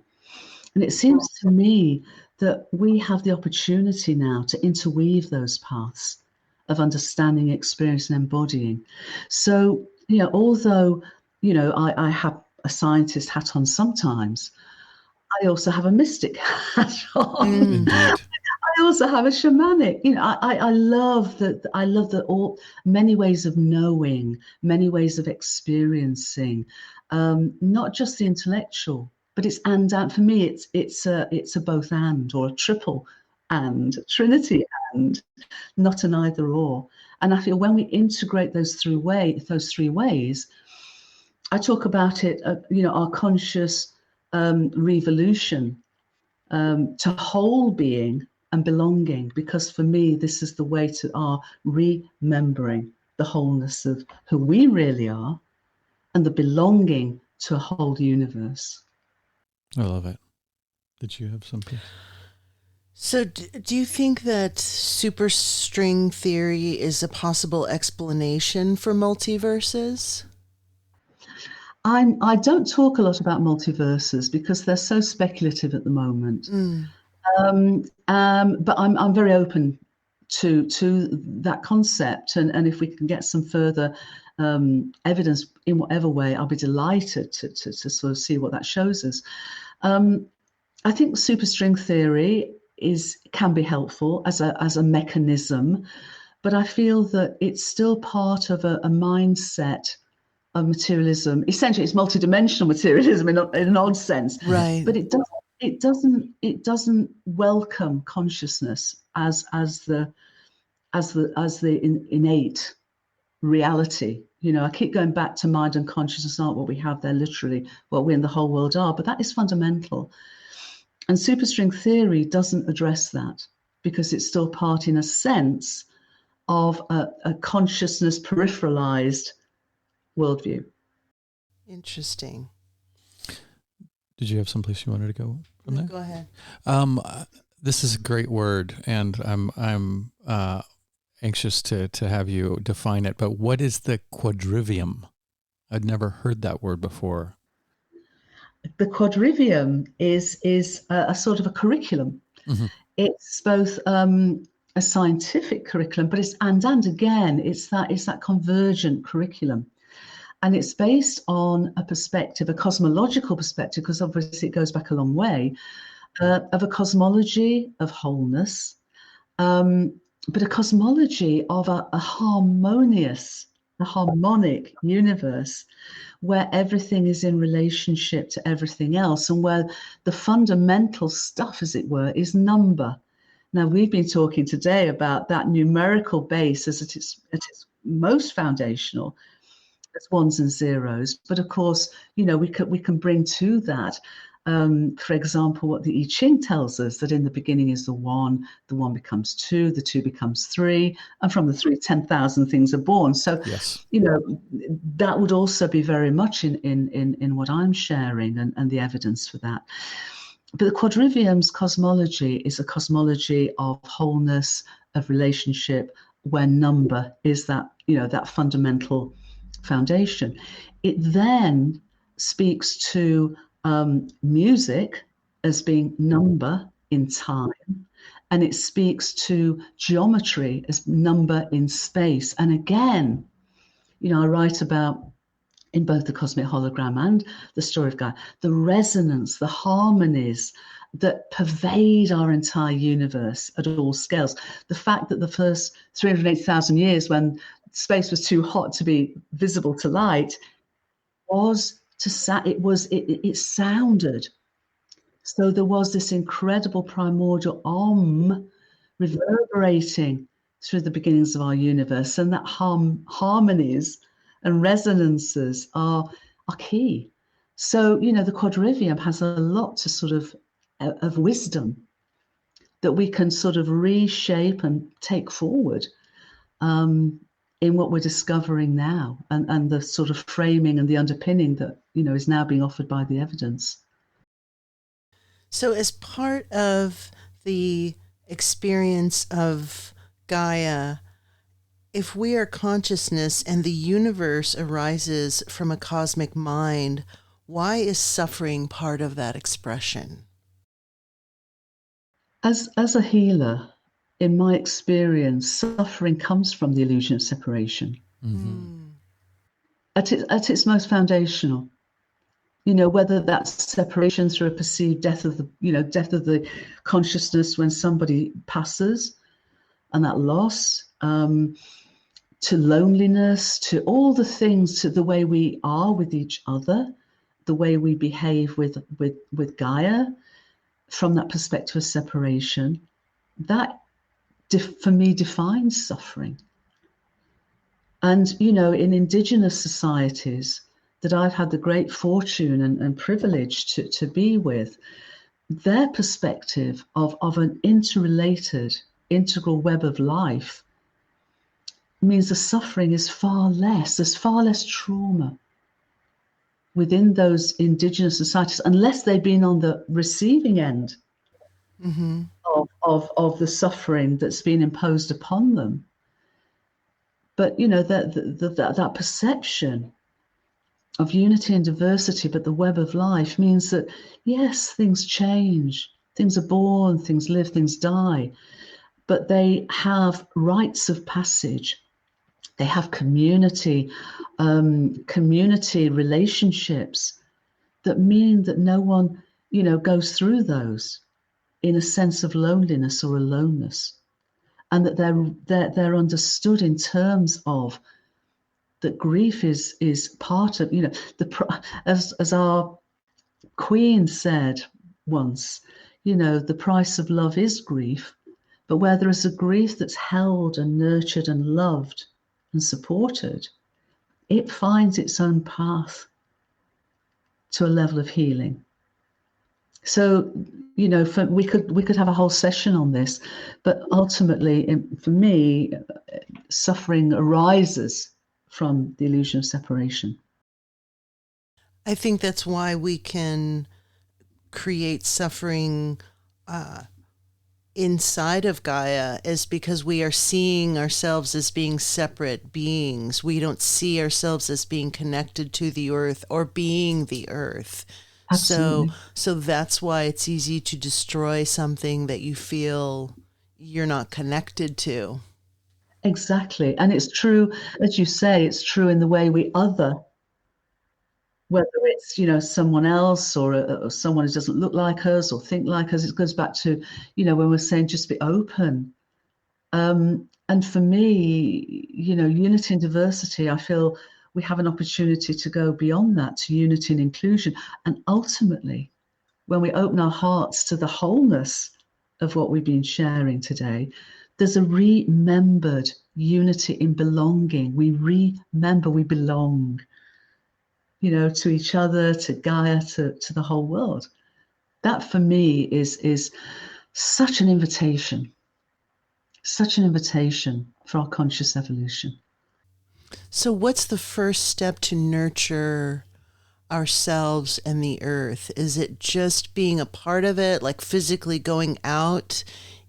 And it seems to me that we have the opportunity now to interweave those paths of understanding, experience, and embodying. So, you know, although, you know, I have a scientist hat on sometimes, I also have a mystic hat on. Indeed. I also have a shamanic. You know, I love that. I love that all many ways of knowing, many ways of experiencing, not just the intellectual, but it's and for me it's a both and or a triple and trinity and not an either or. And I feel when we integrate those three ways, I talk about it. You know, our conscious revolution to whole being and belonging, because for me this is the way to our remembering the wholeness of who we really are and the belonging to a whole universe. I love it. Did you have something? So do you think that superstring theory is a possible explanation for multiverses? I don't talk a lot about multiverses because they're so speculative at the moment. But I'm very open to that concept, and if we can get some further evidence in whatever way, I'll be delighted to sort of see what that shows us. I think superstring theory can be helpful as a mechanism, but I feel that it's still part of a mindset of materialism. Essentially, it's multidimensional materialism in an odd sense, Right. but it doesn't welcome consciousness as the innate reality. I keep going back to mind and consciousness aren't what we have, they're literally what we and the whole world are, but that is fundamental. And superstring theory doesn't address that because it's still part, in a sense, of a consciousness peripheralized worldview. Interesting. Did you have someplace you wanted to go from there? Go ahead. This is a great word, and I'm anxious to have you define it. But what is the quadrivium? I'd never heard that word before. The quadrivium is a sort of a curriculum. Mm-hmm. It's both a scientific curriculum, but it's that convergent curriculum. And it's based on a perspective, a cosmological perspective, because obviously it goes back a long way, of a cosmology of wholeness, but a cosmology of a harmonic universe where everything is in relationship to everything else and where the fundamental stuff, as it were, is number. Now, we've been talking today about that numerical base as at its most foundational, as ones and zeros. But of course, we can bring to that, for example, what the I Ching tells us, that in the beginning is the one becomes two, the two becomes three, and from the three, 10,000 things are born. So, yes. That would also be very much in what I'm sharing and the evidence for that. But the quadrivium's cosmology is a cosmology of wholeness, of relationship, where number is that fundamental foundation. It then speaks to music as being number in time, and it speaks to geometry as number in space. And again, I write about, in both the Cosmic Hologram and the Story of Gaia, the resonance, the harmonies that pervade our entire universe at all scales. The fact that the first 380,000 years, when space was too hot to be visible to light, it sounded. So there was this incredible primordial reverberating through the beginnings of our universe, and that harmonies and resonances are key. So, the quadrivium has a lot to sort of wisdom that we can sort of reshape and take forward in what we're discovering now, and the sort of framing and the underpinning that, is now being offered by the evidence. So as part of the experience of Gaia, if we are consciousness and the universe arises from a cosmic mind, why is suffering part of that expression? As a healer, in my experience, suffering comes from the illusion of separation. Mm-hmm. At its most foundational. Whether that's separation through a perceived death of the consciousness when somebody passes, and that loss, to loneliness, to all the things, to the way we are with each other, the way we behave with Gaia, from that perspective of separation, that for me defines suffering. And in indigenous societies that I've had the great fortune and privilege to be with, their perspective of an interrelated, integral web of life means the suffering is far less. There's far less trauma within those indigenous societies, unless they've been on the receiving end of the suffering that's been imposed upon them. But that perception of unity and diversity, but the web of life means that yes, things change, things are born, things live, things die, but they have rites of passage. They have community relationships that mean that no one, goes through those in a sense of loneliness or aloneness, and that they're understood in terms of that grief is part of, as our Queen said once, the price of love is grief, but where there is a grief that's held and nurtured and loved and supported, it finds its own path to a level of healing. So, we could have a whole session on this, but ultimately, for me, suffering arises from the illusion of separation. I think that's why we can create suffering inside of Gaia, is because we are seeing ourselves as being separate beings. We don't see ourselves as being connected to the earth or being the earth. Absolutely. So that's why it's easy to destroy something that you feel you're not connected to. Exactly. And it's true, as you say, it's true in the way we other, whether it's, someone else or someone who doesn't look like us or think like us. It goes back to, when we're saying just be open. And for me, unity and diversity, I feel we have an opportunity to go beyond that to unity and inclusion. And ultimately, when we open our hearts to the wholeness of what we've been sharing today, there's a remembered unity in belonging. We remember we belong, to each other, to Gaia, to the whole world. That for me is such an invitation for our conscious evolution. So what's the first step to nurture ourselves and the earth? Is it just being a part of it, like physically going out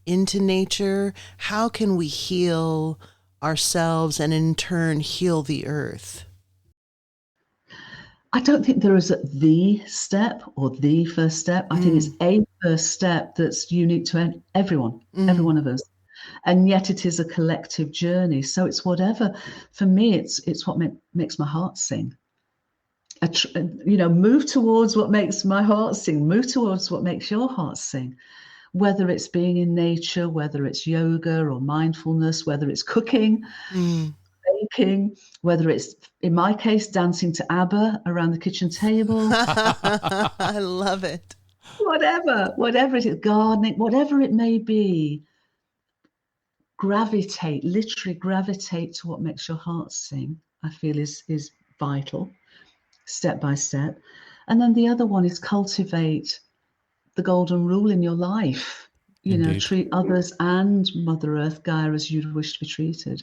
into nature? How can we heal ourselves and in turn heal the earth? I don't think there is the step or the first step. I think it's a first step that's unique to everyone, every one of us. And yet it is a collective journey. So it's whatever, for me, it's what makes my heart sing. Move towards what makes my heart sing, move towards what makes your heart sing. Whether it's being in nature, whether it's yoga or mindfulness, whether it's cooking, baking, whether it's, in my case, dancing to ABBA around the kitchen table. I love it. Whatever it is, gardening, whatever it may be, literally gravitate to what makes your heart sing, I feel is vital, step by step. And then the other one is cultivate the golden rule in your life. Treat others and Mother Earth, Gaia, as you'd wish to be treated.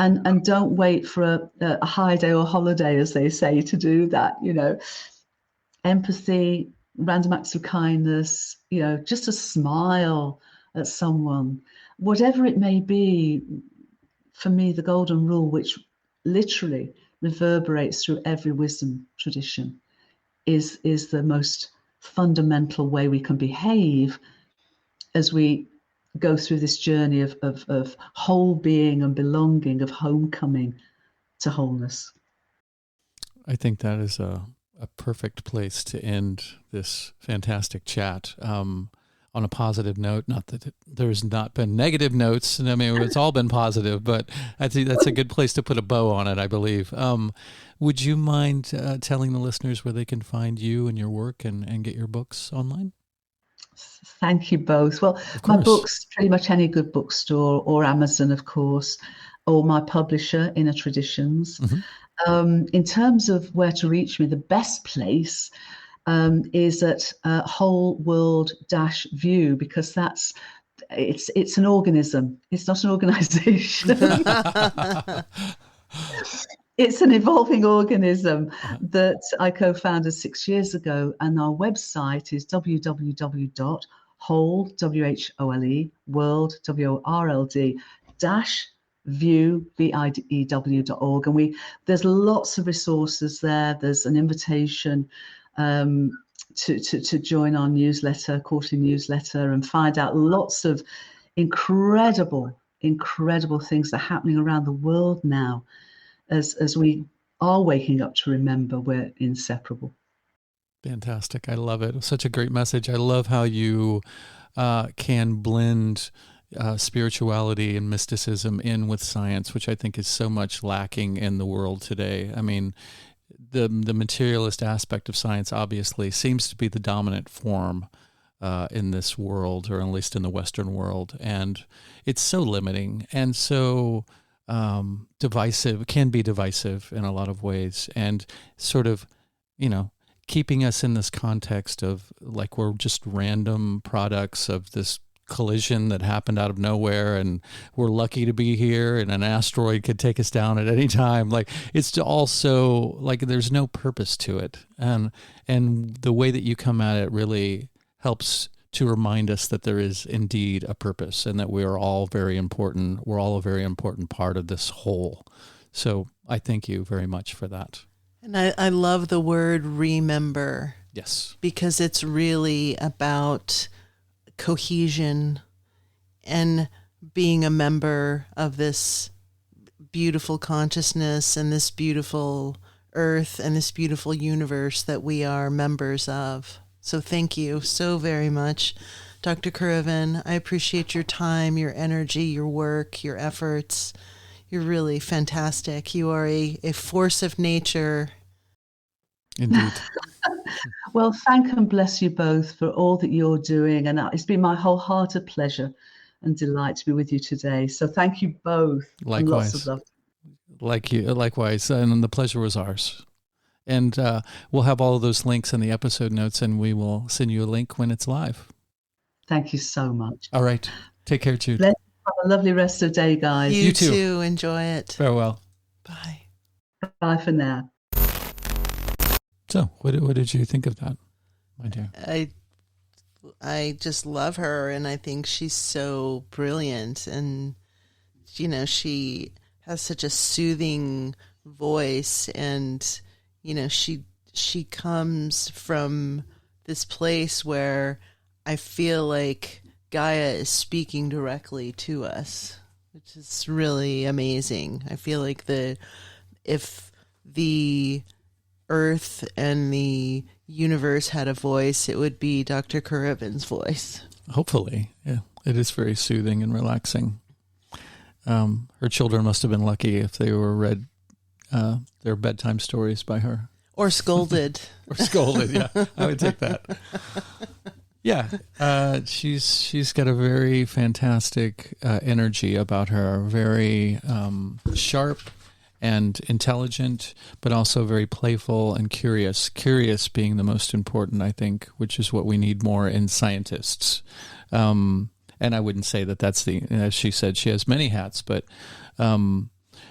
And don't wait for a high day or holiday, as they say, to do that. Empathy, random acts of kindness, just a smile at someone, whatever it may be. For me, the golden rule, which literally reverberates through every wisdom tradition, is the most fundamental way we can behave as we go through this journey of whole being and belonging, of homecoming to wholeness. I think that is a perfect place to end this fantastic chat. On a positive note, not that there's not been negative notes, and I mean, it's all been positive, but I think that's a good place to put a bow on it, I believe. Would you mind telling the listeners where they can find you and your work and get your books online? Thank you both. Well, my books, pretty much any good bookstore or Amazon, of course, or my publisher, Inner Traditions. In terms of where to reach me, the best place is at Whole World View, because that's it's an organism. It's not an organization. It's an evolving organism that I co-founded 6 years ago, and our website is www.whole, W-H-O-L-E, world, W-O-R-L-D, dash view, VIEW.org. And there's lots of resources there. There's an invitation to join our newsletter, quarterly newsletter, and find out lots of incredible things that are happening around the world now as we are waking up to remember we're inseparable. Fantastic. I love it. Such a great message. I love how you can blend spirituality and mysticism in with science, which I think is so much lacking in the world today. I mean, the materialist aspect of science obviously seems to be the dominant form in this world, or at least in the Western world. And it's so limiting and so divisive, can be divisive in a lot of ways, and sort of, keeping us in this context of like we're just random products of this collision that happened out of nowhere, and we're lucky to be here, and an asteroid could take us down at any time. Like, it's also like there's no purpose to it, and the way that you come at it really helps to remind us that there is indeed a purpose, and that we are all very important. We're all a very important part of this whole. So I thank you very much for that. And I love the word remember. Yes. Because it's really about cohesion and being a member of this beautiful consciousness and this beautiful earth and this beautiful universe that we are members of. So thank you so very much, Dr. Currivan. I appreciate your time, your energy, your work, your efforts. You're really fantastic. You are a force of nature. Indeed. Well, thank and bless you both for all that you're doing. And it's been my wholehearted pleasure and delight to be with you today. So thank you both. Likewise. Lots of love. Likewise. And the pleasure was ours. And we'll have all of those links in the episode notes, and we will send you a link when it's live. Thank you so much. All right. Take care, Jude. Let's have a lovely rest of the day, guys. You too. Enjoy it. Farewell. Bye. Bye for now. So what did you think of that, my dear? I just love her, and I think she's so brilliant. And, she has such a soothing voice, and she comes from this place where I feel like Gaia is speaking directly to us, which is really amazing. I feel like if the Earth and the universe had a voice, it would be Dr. Currivan's voice. Hopefully. Yeah. It is very soothing and relaxing. Her children must have been lucky if they were read their bedtime stories by her. Or scolded. Yeah. I would take that. Yeah. She's got a very fantastic energy about her, very sharp and intelligent, but also very playful and curious. Curious being the most important, I think, which is what we need more in scientists. And I wouldn't say that that's as she said, she has many hats, but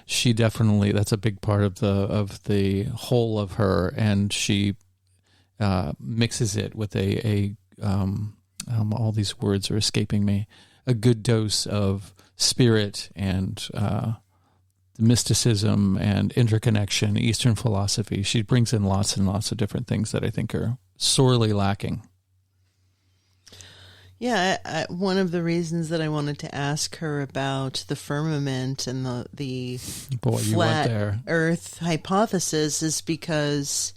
she definitely, that's a big part of the whole of her, and she mixes it with all these words are escaping me, a good dose of spirit and mysticism and interconnection, Eastern philosophy. She brings in lots and lots of different things that I think are sorely lacking. Yeah, one of the reasons that I wanted to ask her about the firmament and the flat Earth hypothesis is because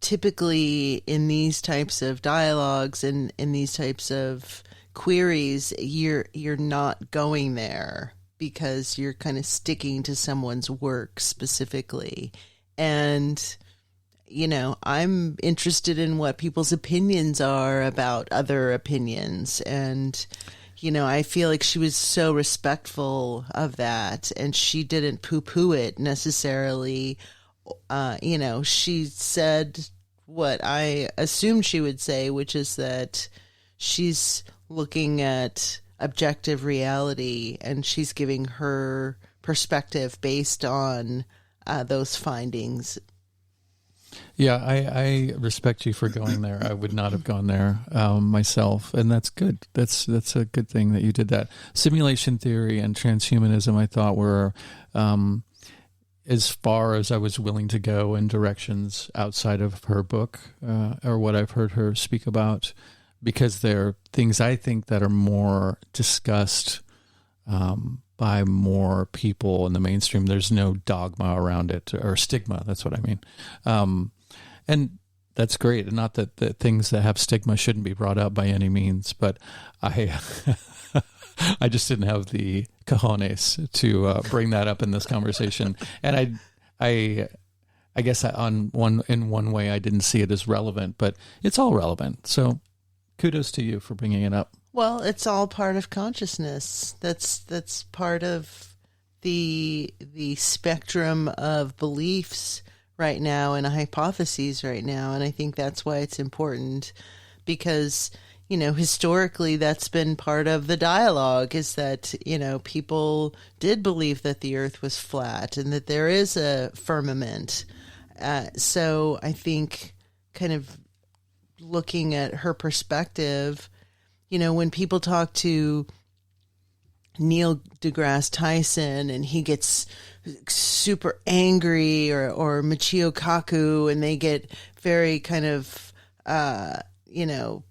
typically in these types of dialogues and in these types of queries, you're not going there because you're kind of sticking to someone's work specifically. And I'm interested in what people's opinions are about other opinions. And, I feel like she was so respectful of that, and she didn't poo-poo it necessarily. She said what I assumed she would say, which is that she's looking at objective reality, and she's giving her perspective based on those findings. Yeah, I respect you for going there. I would not have gone there myself, and that's good. That's a good thing that you did that. Simulation theory and transhumanism, I thought, were as far as I was willing to go in directions outside of her book or what I've heard her speak about, because they're things I think that are more discussed by more people in the mainstream. There's no dogma around it, or stigma. That's what I mean. And that's great. And not that the things that have stigma shouldn't be brought up by any means, but I just didn't have the cojones to bring that up in this conversation. And I guess in one way I didn't see it as relevant, but it's all relevant. So kudos to you for bringing it up. Well, it's all part of consciousness. That's part of the spectrum of beliefs right now and hypotheses right now. And I think that's why it's important, because, historically that's been part of the dialogue, is that, people did believe that the earth was flat and that there is a firmament. So I think kind of looking at her perspective, when people talk to Neil deGrasse Tyson and he gets super angry, or Michio Kaku, and they get very kind of, I don't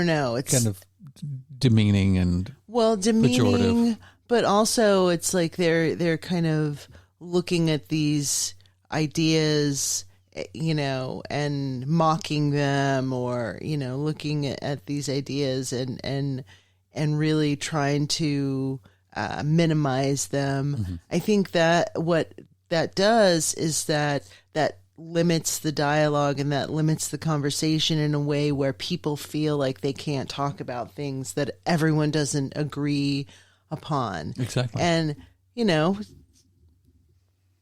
know. It's kind of demeaning and pejorative. But also it's like they're kind of looking at these ideas, and mocking them, or, looking at these ideas and really trying to minimize them. Mm-hmm. I think that what that does is that limits the dialogue, and that limits the conversation in a way where people feel like they can't talk about things that everyone doesn't agree upon. Exactly. And,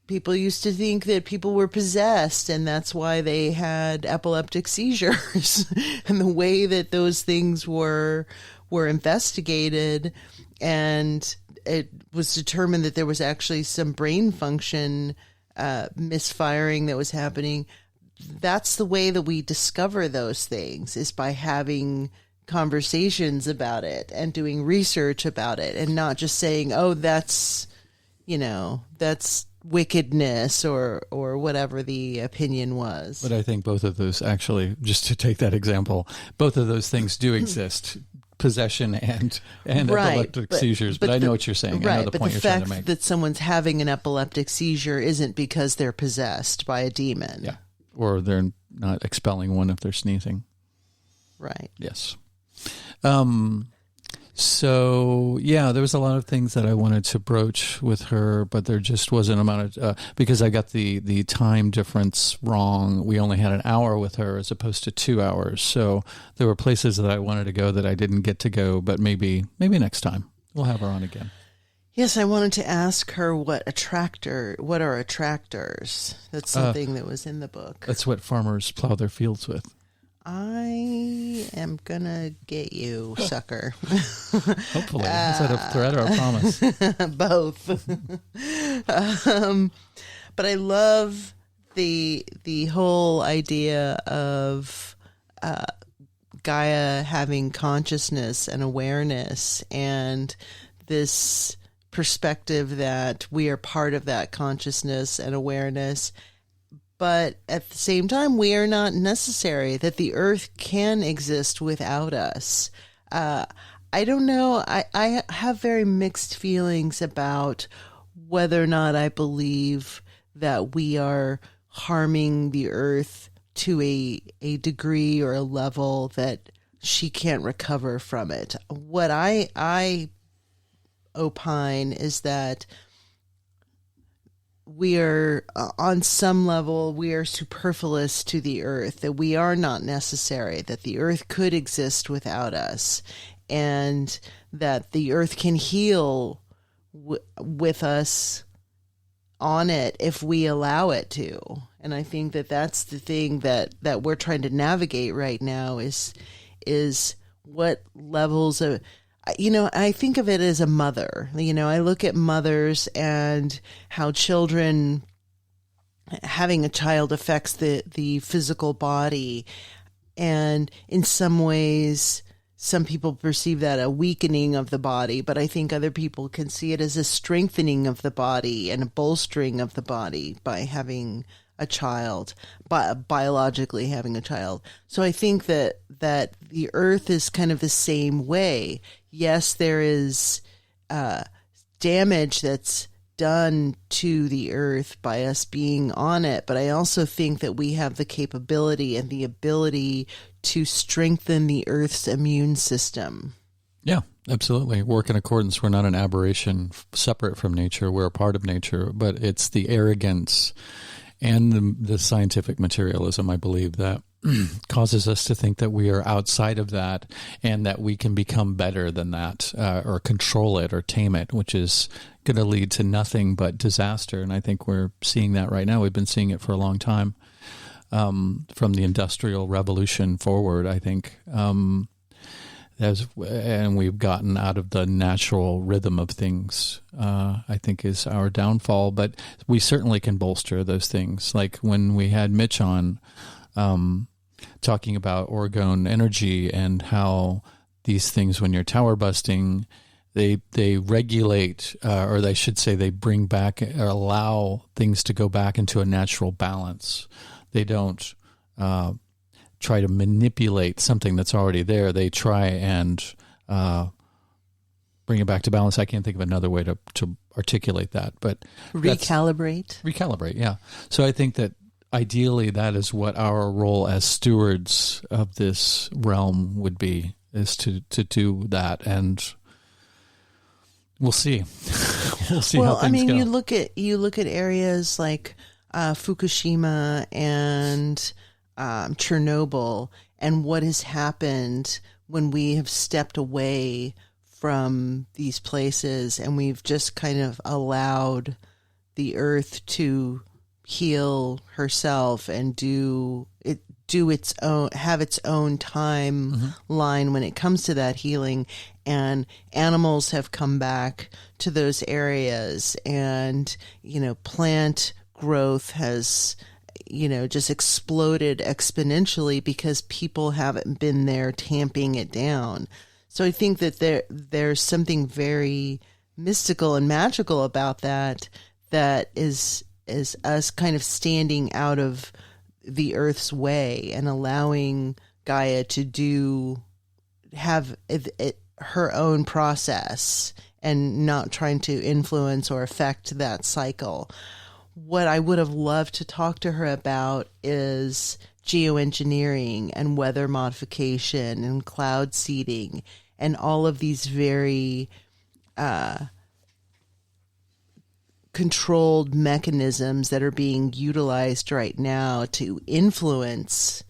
people used to think that people were possessed, and that's why they had epileptic seizures. And the way that those things were investigated, and it was determined that there was actually some brain function misfiring that was happening. That's the way that we discover those things, is by having conversations about it and doing research about it, and not just saying, oh, that's wickedness or whatever the opinion was. But I think both of those, actually, just to take that example, both of those things do exist. Possession and right, epileptic seizures, but I know what you're saying. Right, I know the point you're trying to make. The fact that someone's having an epileptic seizure isn't because they're possessed by a demon. Yeah, or they're not expelling one if they're sneezing. Right. Yes. So, yeah, there was a lot of things that I wanted to broach with her, but there just wasn't amount of, because I got the time difference wrong. We only had an hour with her as opposed to 2 hours. So there were places that I wanted to go that I didn't get to go, but maybe next time we'll have her on again. Yes, I wanted to ask her what are attractors? That's something that was in the book. That's what farmers plow their fields with. I am gonna get you, sucker. Hopefully. Is that a threat or a promise? Both. But I love the whole idea of Gaia having consciousness and awareness, and this perspective that we are part of that consciousness and awareness. But at the same time, we are not necessary, that the earth can exist without us. I don't know. I have very mixed feelings about whether or not I believe that we are harming the earth to a degree or a level that she can't recover from it. What I opine is that we are, on some level, we are superfluous to the earth, that we are not necessary, that the earth could exist without us, and that the earth can heal with us on it if we allow it to. And I think that that's the thing that we're trying to navigate right now is what levels of, I think of it as a mother. I look at mothers and how children, having a child affects the physical body. And in some ways, some people perceive that a weakening of the body, but I think other people can see it as a strengthening of the body and a bolstering of the body by having a child, biologically having a child. So I think that the earth is kind of the same way. Yes, there is damage that's done to the earth by us being on it, but I also think that we have the capability and the ability to strengthen the earth's immune system. Yeah, absolutely. Work in accordance. We're not an aberration separate from nature. We're a part of nature, but it's the arrogance and the scientific materialism, I believe, that causes us to think that we are outside of that and that we can become better than that, or control it or tame it, which is going to lead to nothing but disaster. And I think we're seeing that right now. We've been seeing it for a long time, from the Industrial Revolution forward, I think. And we've gotten out of the natural rhythm of things, I think is our downfall. But we certainly can bolster those things. Like when we had Mitch on, talking about orgone energy and how these things, when you're tower busting, they regulate, or they should say they bring back or allow things to go back into a natural balance. They don't try to manipulate something that's already there. They try and bring it back to balance. I can't think of another way to articulate that, but recalibrate. Yeah. So I think that ideally that is what our role as stewards of this realm would be, is to do that. And we'll see. We'll see how things go. You look at areas like Fukushima and Chernobyl, and what has happened when we have stepped away from these places and we've just kind of allowed the earth to heal herself and have its own timeline when it comes to that healing. And animals have come back to those areas, and plant growth has just exploded exponentially because people haven't been there tamping it down. So I think that there's something very mystical and magical about that is us kind of standing out of the earth's way and allowing Gaia to have her own process and not trying to influence or affect that cycle. What I would have loved to talk to her about is geoengineering and weather modification and cloud seeding and all of these very controlled mechanisms that are being utilized right now to influence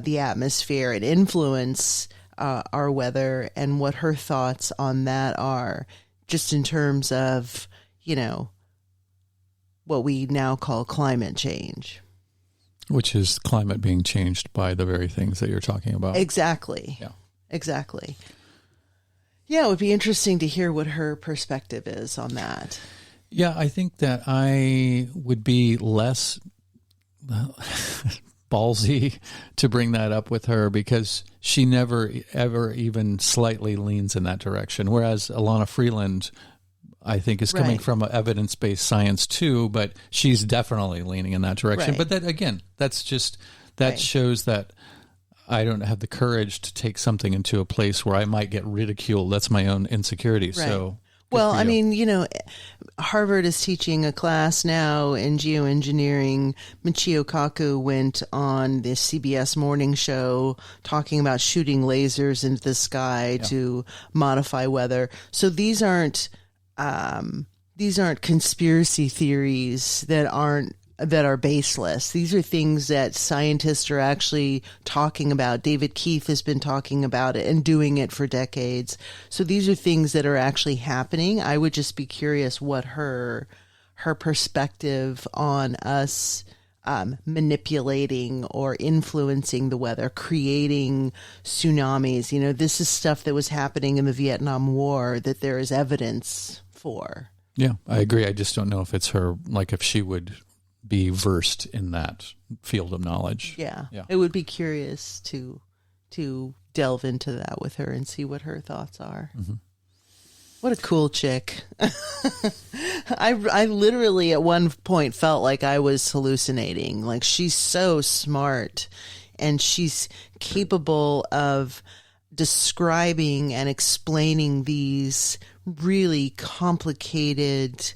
the atmosphere and influence our weather, and what her thoughts on that are, just in terms of, what we now call climate change. Which is climate being changed by the very things that you're talking about. Exactly. Yeah. Exactly. Yeah, it would be interesting to hear what her perspective is on that. Yeah, I think that I would be less ballsy to bring that up with her, because she never, ever even slightly leans in that direction. Whereas Alana Freeland, I think, is coming from an evidence-based science too, but she's definitely leaning in that direction. Right. But that, again, that's just, that shows that I don't have the courage to take something into a place where I might get ridiculed. That's my own insecurity. Right. So, well, I mean, Harvard is teaching a class now in geoengineering. Michio Kaku went on the CBS morning show talking about shooting lasers into the sky to modify weather. So these aren't conspiracy theories that are baseless. These are things that scientists are actually talking about. David Keith has been talking about it and doing it for decades. So these are things that are actually happening. I would just be curious what her perspective on us manipulating or influencing the weather, creating tsunamis. You know, this is stuff that was happening in the Vietnam War that there is evidence for. Yeah, I agree. I just don't know if it's her, like if she would be versed in that field of knowledge. Yeah. It would be curious to delve into that with her and see what her thoughts are. Mm-hmm. What a cool chick. I literally at one point felt like I was hallucinating. Like, she's so smart and she's capable of describing and explaining these really complicated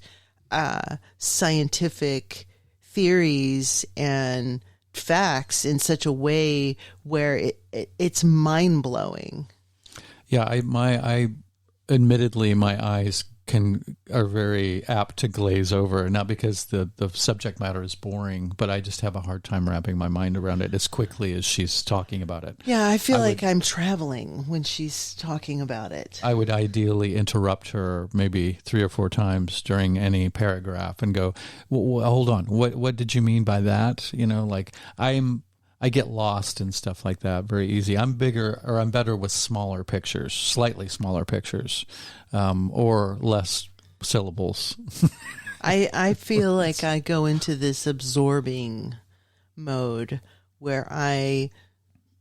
scientific theories and facts in such a way where it's mind-blowing. Yeah, I admittedly, my eyes are very apt to glaze over, not because the subject matter is boring, but I just have a hard time wrapping my mind around it as quickly as she's talking about it. Yeah, I feel like I'm traveling when she's talking about it. I would ideally interrupt her maybe 3 or 4 times during any paragraph and go, well, hold on, what did you mean by that? You know, like I get lost in stuff like that very easy. I'm better with smaller pictures, slightly smaller pictures, or less syllables. I feel like I go into this absorbing mode where I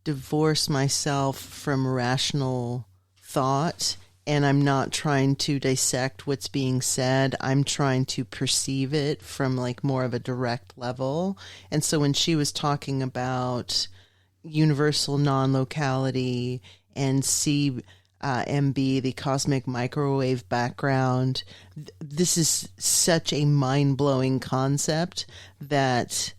divorce myself from rational thought, and I'm not trying to dissect what's being said. I'm trying to perceive it from like more of a direct level. And so when she was talking about universal non-locality and CMB, the cosmic microwave background, this is such a mind-blowing concept that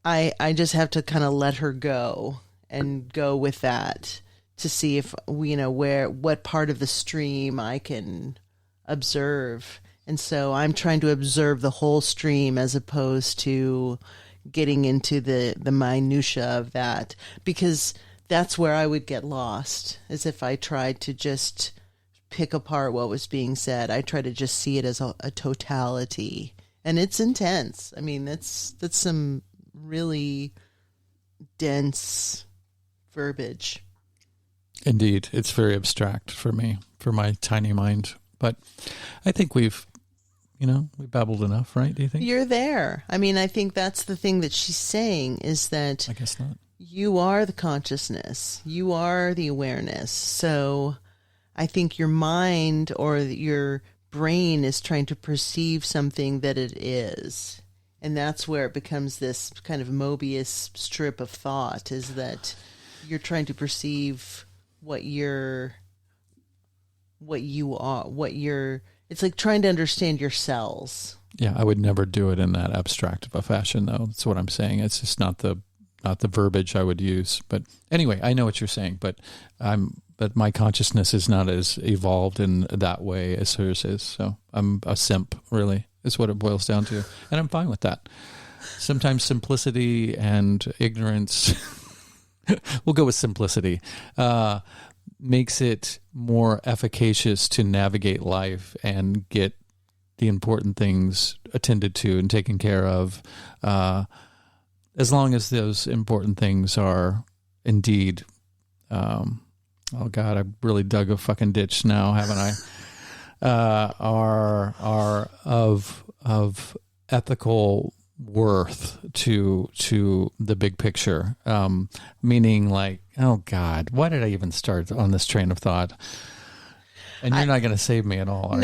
I just have to kind of let her go and go with that to see if, you know, what part of the stream I can observe. And so I'm trying to observe the whole stream as opposed to getting into the minutia of that, because that's where I would get lost, as if I tried to just pick apart what was being said. I try to just see it as a totality, and it's intense. I mean, that's some really dense verbiage. Indeed. It's very abstract for me, for my tiny mind. But I think we babbled enough, right? Do you think? You're there. I mean, I think that's the thing that she's saying, is that I guess not. You are the consciousness. You are the awareness. So I think your mind or your brain is trying to perceive something that it is. And that's where it becomes this kind of Mobius strip of thought, is that you're trying to perceive what you are, it's like trying to understand your cells. Yeah, I would never do it in that abstract of a fashion, though. That's what I'm saying. It's just not the verbiage I would use. But anyway, I know what you're saying, but my consciousness is not as evolved in that way as hers is. So I'm a simp, really, is what it boils down to. And I'm fine with that. Sometimes simplicity and ignorance, we'll go with simplicity, makes it more efficacious to navigate life and get the important things attended to and taken care of, as long as those important things are indeed, oh God, I really dug a fucking ditch now, haven't I? Are of ethical worth to the big picture, meaning like, oh God, why did I even start on this train of thought? And you're not going to save me at all, are you?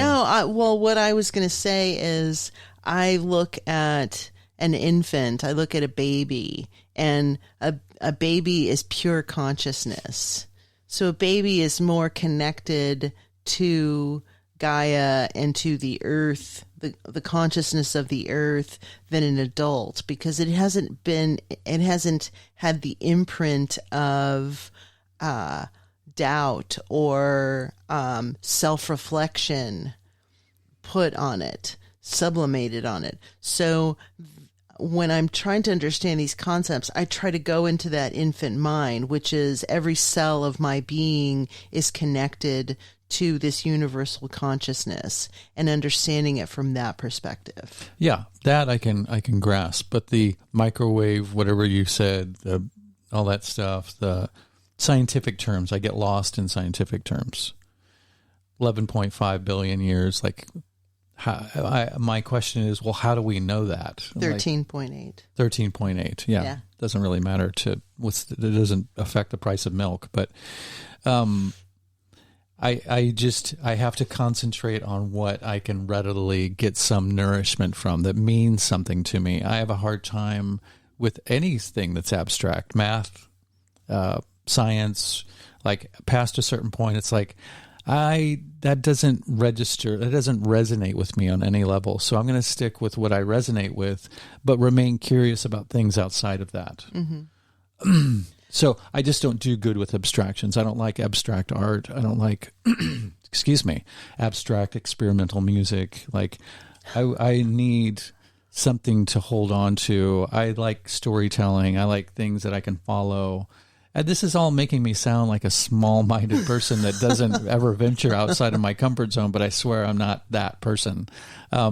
Well, what I was going to say is, I look at an infant, I look at a baby, and a baby is pure consciousness. So a baby is more connected to Gaia and to the earth, the consciousness of the earth, than an adult, because it hasn't had the imprint of doubt or self-reflection put on it, sublimated on it. So when I'm trying to understand these concepts, I try to go into that infant mind, which is every cell of my being is connected to this universal consciousness and understanding it from that perspective. Yeah, that I can grasp. But the microwave, whatever you said, all that stuff, the scientific terms, I get lost in scientific terms. 11.5 billion years, like. My question is, well, how do we know that? 13.8. 13.8. Yeah. Doesn't really matter it doesn't affect the price of milk, but I have to concentrate on what I can readily get some nourishment from that means something to me. I have a hard time with anything that's abstract, math, science, like past a certain point, it's like, that doesn't register. That doesn't resonate with me on any level. So I'm going to stick with what I resonate with, but remain curious about things outside of that. Mm-hmm. So I just don't do good with abstractions. I don't like abstract art. I don't like, abstract experimental music. Like I need something to hold on to. I like storytelling. I like things that I can follow. And this is all making me sound like a small-minded person that doesn't ever venture outside of my comfort zone, but I swear I'm not that person. I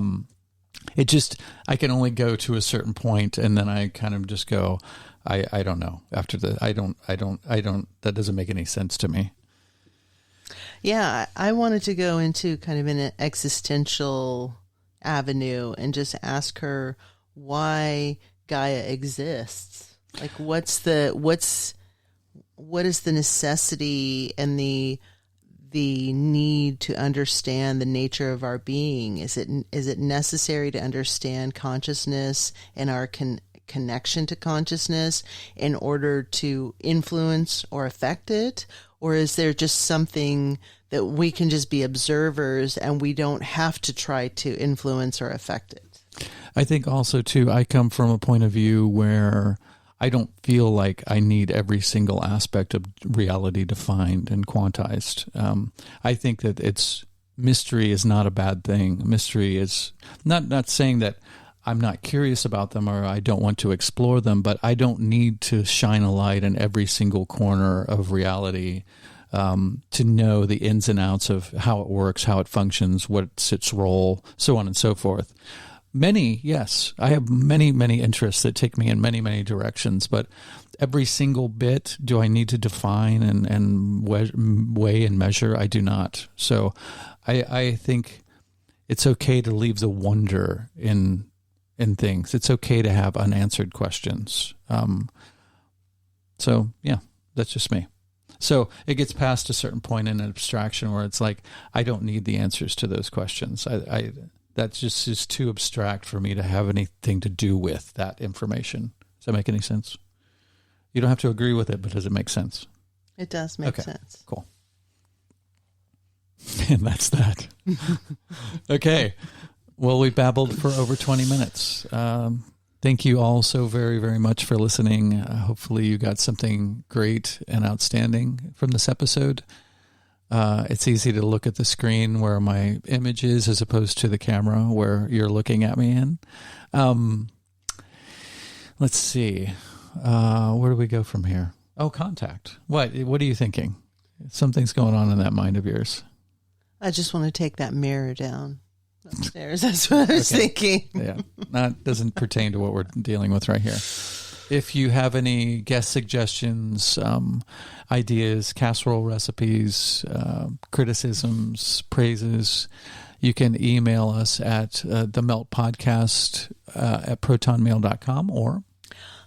can only go to a certain point, and then I kind of just go, I don't know. After that, I don't, that doesn't make any sense to me. Yeah, I wanted to go into kind of an existential avenue and just ask her why Gaia exists. Like, what is the necessity and the need to understand the nature of our being? Is it necessary to understand consciousness and our connection to consciousness in order to influence or affect it? Or is there just something that we can just be observers and we don't have to try to influence or affect it? I think also, too, I come from a point of view where I don't feel like I need every single aspect of reality defined and quantized. I think that mystery is not a bad thing. Mystery is not saying that I'm not curious about them or I don't want to explore them, but I don't need to shine a light in every single corner of reality to know the ins and outs of how it works, how it functions, what's its role, so on and so forth. Yes. I have many, many interests that take me in many, many directions, but every single bit do I need to define and weigh and measure? I do not. So I think it's okay to leave the wonder in things. It's okay to have unanswered questions. So yeah, that's just me. So it gets past a certain point in an abstraction where it's like, I don't need the answers to those questions. That's just is too abstract for me to have anything to do with that information. Does that make any sense? You don't have to agree with it, but does it make sense? It does make sense. Cool. And that's that. Okay. Well, we babbled for over 20 minutes. Thank you all so very, very much for listening. Hopefully you got something great and outstanding from this episode. It's easy to look at the screen where my image is as opposed to the camera where you're looking at me in. Let's see. Where do we go from here? Oh, contact. What are you thinking? Something's going on in that mind of yours. I just want to take that mirror down upstairs. That's what I was thinking. Yeah, that doesn't pertain to what we're dealing with right here. If you have any guest suggestions, ideas, casserole recipes, criticisms, praises, you can email us at themeltpodcast at protonmail.com or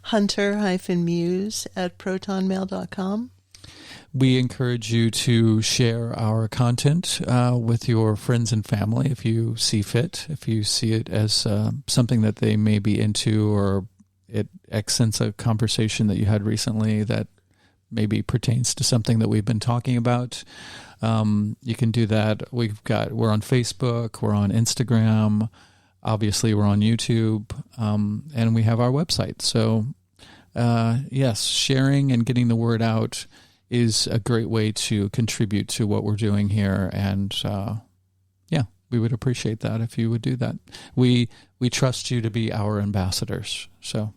hunter-muse@protonmail.com. We encourage you to share our content with your friends and family if you see fit, if you see it as something that they may be into or it accents a conversation that you had recently that maybe pertains to something that we've been talking about. You can do that. We're on Facebook, we're on Instagram, obviously we're on YouTube, and we have our website. So yes, sharing and getting the word out is a great way to contribute to what we're doing here. And we would appreciate that if you would do that. We trust you to be our ambassadors. So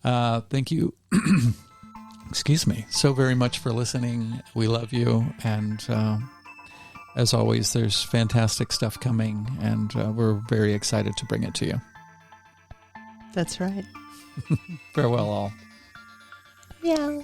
thank you. Excuse me, so very much for listening. We love you. And as always, there's fantastic stuff coming, and we're very excited to bring it to you. That's right. Farewell, all. Yeah.